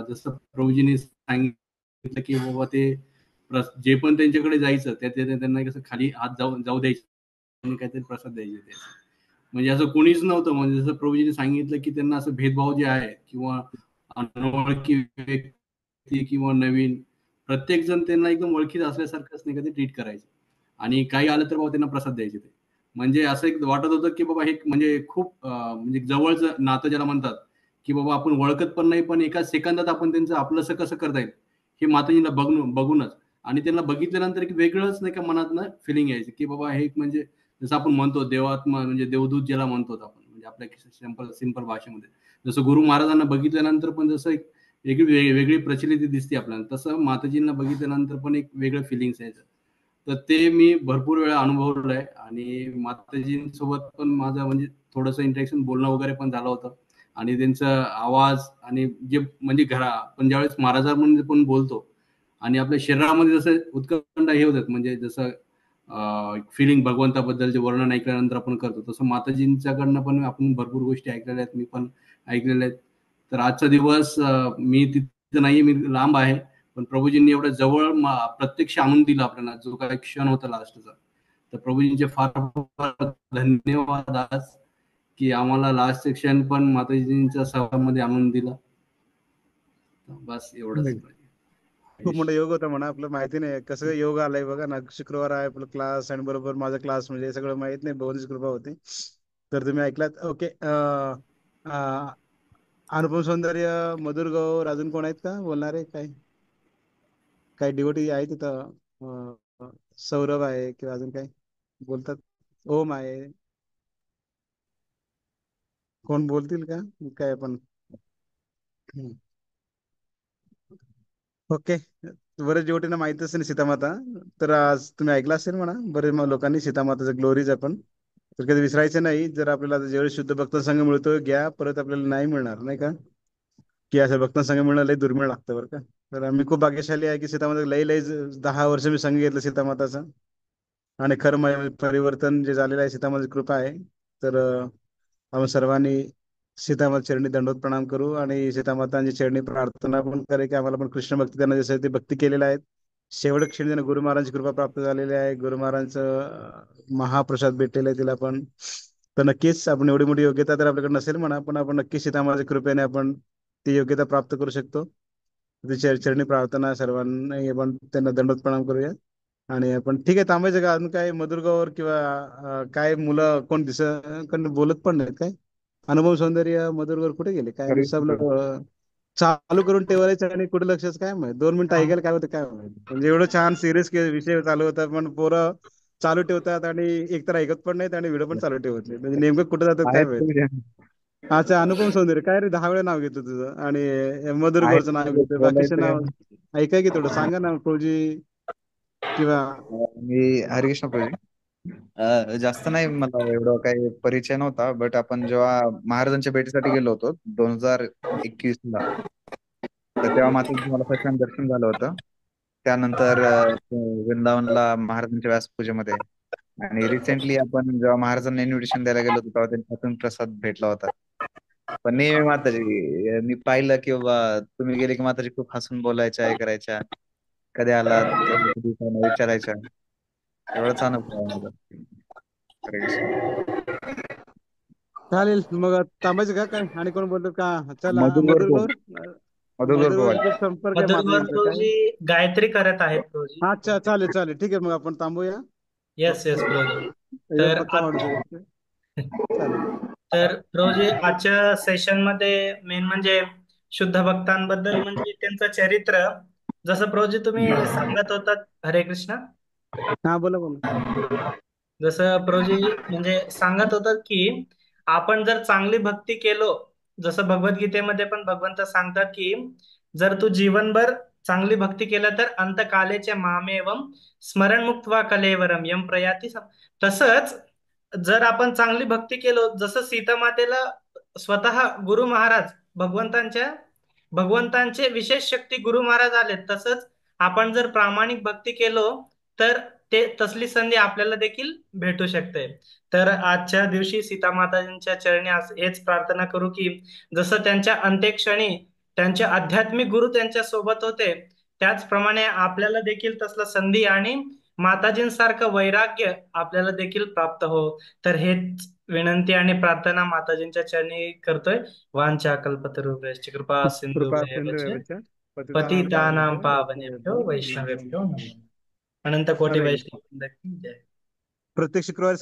S4: जसं प्रभूजींनी सांगितलं की बाबा ते जे पण त्यांच्याकडे जायचं त्यांना कसं खाली हात जाऊ जाऊ द्यायचे आणि काहीतरी प्रसाद द्यायचे ते. म्हणजे असं कोणीच नव्हतं. म्हणजे जसं प्रभूजींनी सांगितलं की त्यांना असं भेदभाव जे आहे किंवा अनोळखी व्यक्ती किंवा नवीन, प्रत्येक जण त्यांना एकदम ओळखीत असल्यासारखंच नाही का ते ट्रीट करायचे. आणि काही आलं तर बाबा त्यांना प्रसाद द्यायचे ते. म्हणजे असं एक वाटत होतं की बाबा हे म्हणजे खूप म्हणजे जवळचं नातं ज्याला म्हणतात, की बाबा आपण ओळखत पण नाही, पण एका सेकंदात आपण त्यांचं आपलंसं कसं करता येईल हे माताजींना बघूनच. आणि त्यांना बघितल्यानंतर एक वेगळंच नाही का मनातनं फिलिंग यायचं की बाबा हे एक म्हणजे जसं आपण म्हणतो देवात्मा म्हणजे देवदूत ज्याला म्हणतो आपण, म्हणजे आपल्या सिंपल सिंपल भाषेमध्ये. जसं गुरु महाराजांना बघितल्यानंतर पण जसं एक वेगळी प्रचलिती दिसते आपल्याला, तसं माताजींना बघितल्यानंतर पण एक वेगळं फिलिंग्स यायचं. तर ते मी भरपूर वेळा अनुभवलं आहे. आणि माताजींसोबत पण माझं म्हणजे थोडंसं इंटरॅक्शन, बोलणं वगैरे पण झालं होतं. आणि त्यांचा आवाज आणि जे म्हणजे आपण ज्यावेळेस महाराजांमध्ये पण बोलतो आणि आपल्या शरीरामध्ये जसं उत्कंठ हे होतात, म्हणजे जसं फिलिंग भगवंताबद्दलचे वर्णन ऐकल्यानंतर आपण करतो, तसं माताजींच्याकडनं पण आपण भरपूर गोष्टी ऐकलेल्या आहेत, मी पण ऐकलेल्या आहेत. तर आजचा दिवस मी तिथं नाही, मी लांब आहे, पण प्रभूजींनी एवढं जवळ प्रत्यक्ष आणून दिला आपल्याला, जो काही क्षण होता लास्टचा. तर प्रभूजींचे फार फार धन्यवाद आज, की आम्हाला लास्ट क्षण पण माताजींच्या सहवामध्ये आणून दिला. बस एवढंच.
S1: खूप मोठा योग होता म्हणा. आपलं माहिती नाही कसं योग आलाय बघा ना. शुक्रवार आहे आपलं क्लास आणि बरोबर माझा क्लास, म्हणजे सगळं माहित नाही. भगवंताची कृपा होती. तर तुम्ही ऐकलात. ओके. अं, अनुपम सौंदर्य, मधुर गौर, अजून कोण आहेत का बोलणारे? काय काय डिवोटी आहे तिथं? सौरभ आहे किंवा अजून काय बोलतात? ओम आहे. कोण बोलतील का? काय आपण? हम्म. ओके. बरेच डिवोटींना माहित असेल सीतामाता. तर आज तुम्ही ऐकलं असेल म्हणा बरेच लोकांनी सीतामाताचं ग्लोरीज आपण. तर कधी विसरायचं नाही. जर आपल्याला ज्यावेळी शुद्ध भक्त संघ मिळतो घ्या, परत आपल्याला नाही मिळणार नाही का? की असं भक्त संघ मिळणं लय दुर्मिळ लागतं बरं का. तर आम्ही खूप भाग्यशाली आहे की सीतामाता लय लय 10 वर्ष मी संघ घेतलं सीतामाताचा. आणि खरं म्हणजे परिवर्तन जे झालेलं आहे सीतामाताची कृपा आहे. तर आपण सर्वांनी सीतामाता चरणी दंडवत प्रणाम करू आणि सीतामातांची चरणी प्रार्थना पण करे की आम्हाला पण कृष्ण भक्ती त्यांना जसं ते भक्ती केलेलं आहे. शेवट क्षणी त्यांना गुरु महाराजांची कृपा प्राप्त झालेली आहे. गुरु महाराजांचं महाप्रसाद भेटलेलं आहे तिला पण. तर नक्कीच आपण एवढी मोठी योग्यता तर आपल्याकडे नसेल म्हणा, पण आपण नक्कीच सीतामाताच्या कृपेने आपण ती योग्यता प्राप्त करू शकतो. चरणी प्रार्थना सर्वांना आपण त्यांना दंडवत प्रणाम करूया. आणि आपण ठीक आहे थांबायचं का? अजून काय मधुरगावर किंवा काय मुलं कोण कोण बोलत पण नाहीत काय? अनुभव सौंदर्य मधुरगावर कुठे गेले काय?
S5: हरे
S1: नुसतं
S5: कृष्ण प्रभू.
S1: आपलं चालू करून ठेवायचं आणि कुठे लक्षच काय माहिती 2 मिनिटं ऐकायला काय होतं काय माहिती. म्हणजे एवढं छान सिरियस विषय चालू होता पण पोरं चालू ठेवतात आणि एकतर ऐकत पण नाहीत आणि व्हिडिओ पण चालू ठेवत नाही. म्हणजे नेमकं कुठे जातात काय
S5: आहेत
S1: माहिती.
S5: पूजा.
S1: अच्छा अनुपम सौंदर्य काय रे 10 वेळा नाव घेतो तुझं आणि
S5: आहेत
S1: मधुरगडचं नाव
S5: पूजा,
S1: घेतो बाकीचे
S5: बोलायचं काय
S1: नाव
S5: नाही.
S1: ऐकाय की थोडं सांगा ना फौजी किंवा
S5: मी हरिकृष्ण प्रभू. जास्त नाही, मला एवढं काही परिचय नव्हता, बट आपण जेव्हा महाराजांच्या भेटीसाठी गेलो होतो 2021 ला, तर तेव्हा मात्र मला फर्स्ट टाइम दर्शन झालं होतं. त्यानंतर वृंदावनला महाराजांच्या व्यासपूजेमध्ये, आणि रिसेंटली आपण जेव्हा महाराजांना इन्व्हिटेशन द्यायला गेलो होतो तेव्हा त्यांच्यातून प्रसाद भेटला होता. पण नेहमी माताजी मी पाहिलं की बाबा तुम्ही गेले की माताजी खूप हसून बोलायच्या, हे करायच्या, कधी आलात, कधी काय नाही विचारायच्या. एवढाच अनुभव आहे माझा. हरे कृष्ण.
S1: चालेल मग थांबायचं का काय आणि कोण बोलतो का? चला
S5: मधुरगड
S1: मधुर
S5: कोण?
S1: गौर.
S5: मधुरगड
S1: मधुर
S5: पोवाले.
S1: गौरचा संपर्क आहे
S2: मधुरवर
S1: माताजींचा काय?
S2: प्रभूजी गायत्री करत आहेत प्रभूजी.
S1: अच्छा चालेल चालेल ठीक आहे मग आपण थांबूया.
S2: Yes yes Prabhuji.
S1: एवढा
S2: तर
S1: पक्का माणूस आहे. चालेल.
S2: तर प्रभूजी आजच्या सेशन मध्ये मेन म्हणजे शुद्ध भक्तांबद्दल म्हणजे त्यांचं चरित्र, जसं प्रभूजी तुम्ही सांगत होतात. हरे कृष्ण.
S1: हा बोला बोला.
S2: जसं प्रभूजी म्हणजे सांगत होतात की आपण जर चांगली भक्ती केलो, जसं भगवद्गीतेमध्ये पण भगवंत सांगतात की जर तू जीवनभर चांगली भक्ती केलं तर अंतकालेचे मामेवम स्मरण मुक्त्वा कलेवरम यम प्रयाती तसंच जर आपण चांगली भक्ती केलो, जसं सीतामातेला स्वतः गुरु महाराज भगवंतांचे विशेष शक्ती गुरु महाराज आले, तसंच आपण जर प्रामाणिक भक्ती केलो तर ते तसली संधी आपल्याला देखील भेटू शकते. तर आजच्या दिवशी सीता माताजींच्या चरणी हेच प्रार्थना करू की जसं त्यांच्या अंत्यक्षणी त्यांचे आध्यात्मिक गुरु त्यांच्या सोबत होते, त्याचप्रमाणे आपल्याला देखील तसला संधी आणि माताजींसारखं वैराग्य आपल्याला देखील प्राप्त हो. तर हेच विनंती आणि प्रार्थना माताजींच्या चरणी करतोय. वांछा कल्पतरुभ्यश्च कृपा
S1: कृपा सिंधू
S2: सिंधुभ्यश्च
S1: व्यवच पतितानां
S2: पतितानां
S1: पावनेभ्यो
S2: पावनेभ्यो
S1: वैष्णवेभ्यो नमो
S2: वैष्णवेभ्यो
S1: नमः.
S2: नमः. अनंत कोटी
S1: हरे कृष्ण.
S2: वैष्णव वृंद की जय.
S1: प्रत्येक शुक्रवारी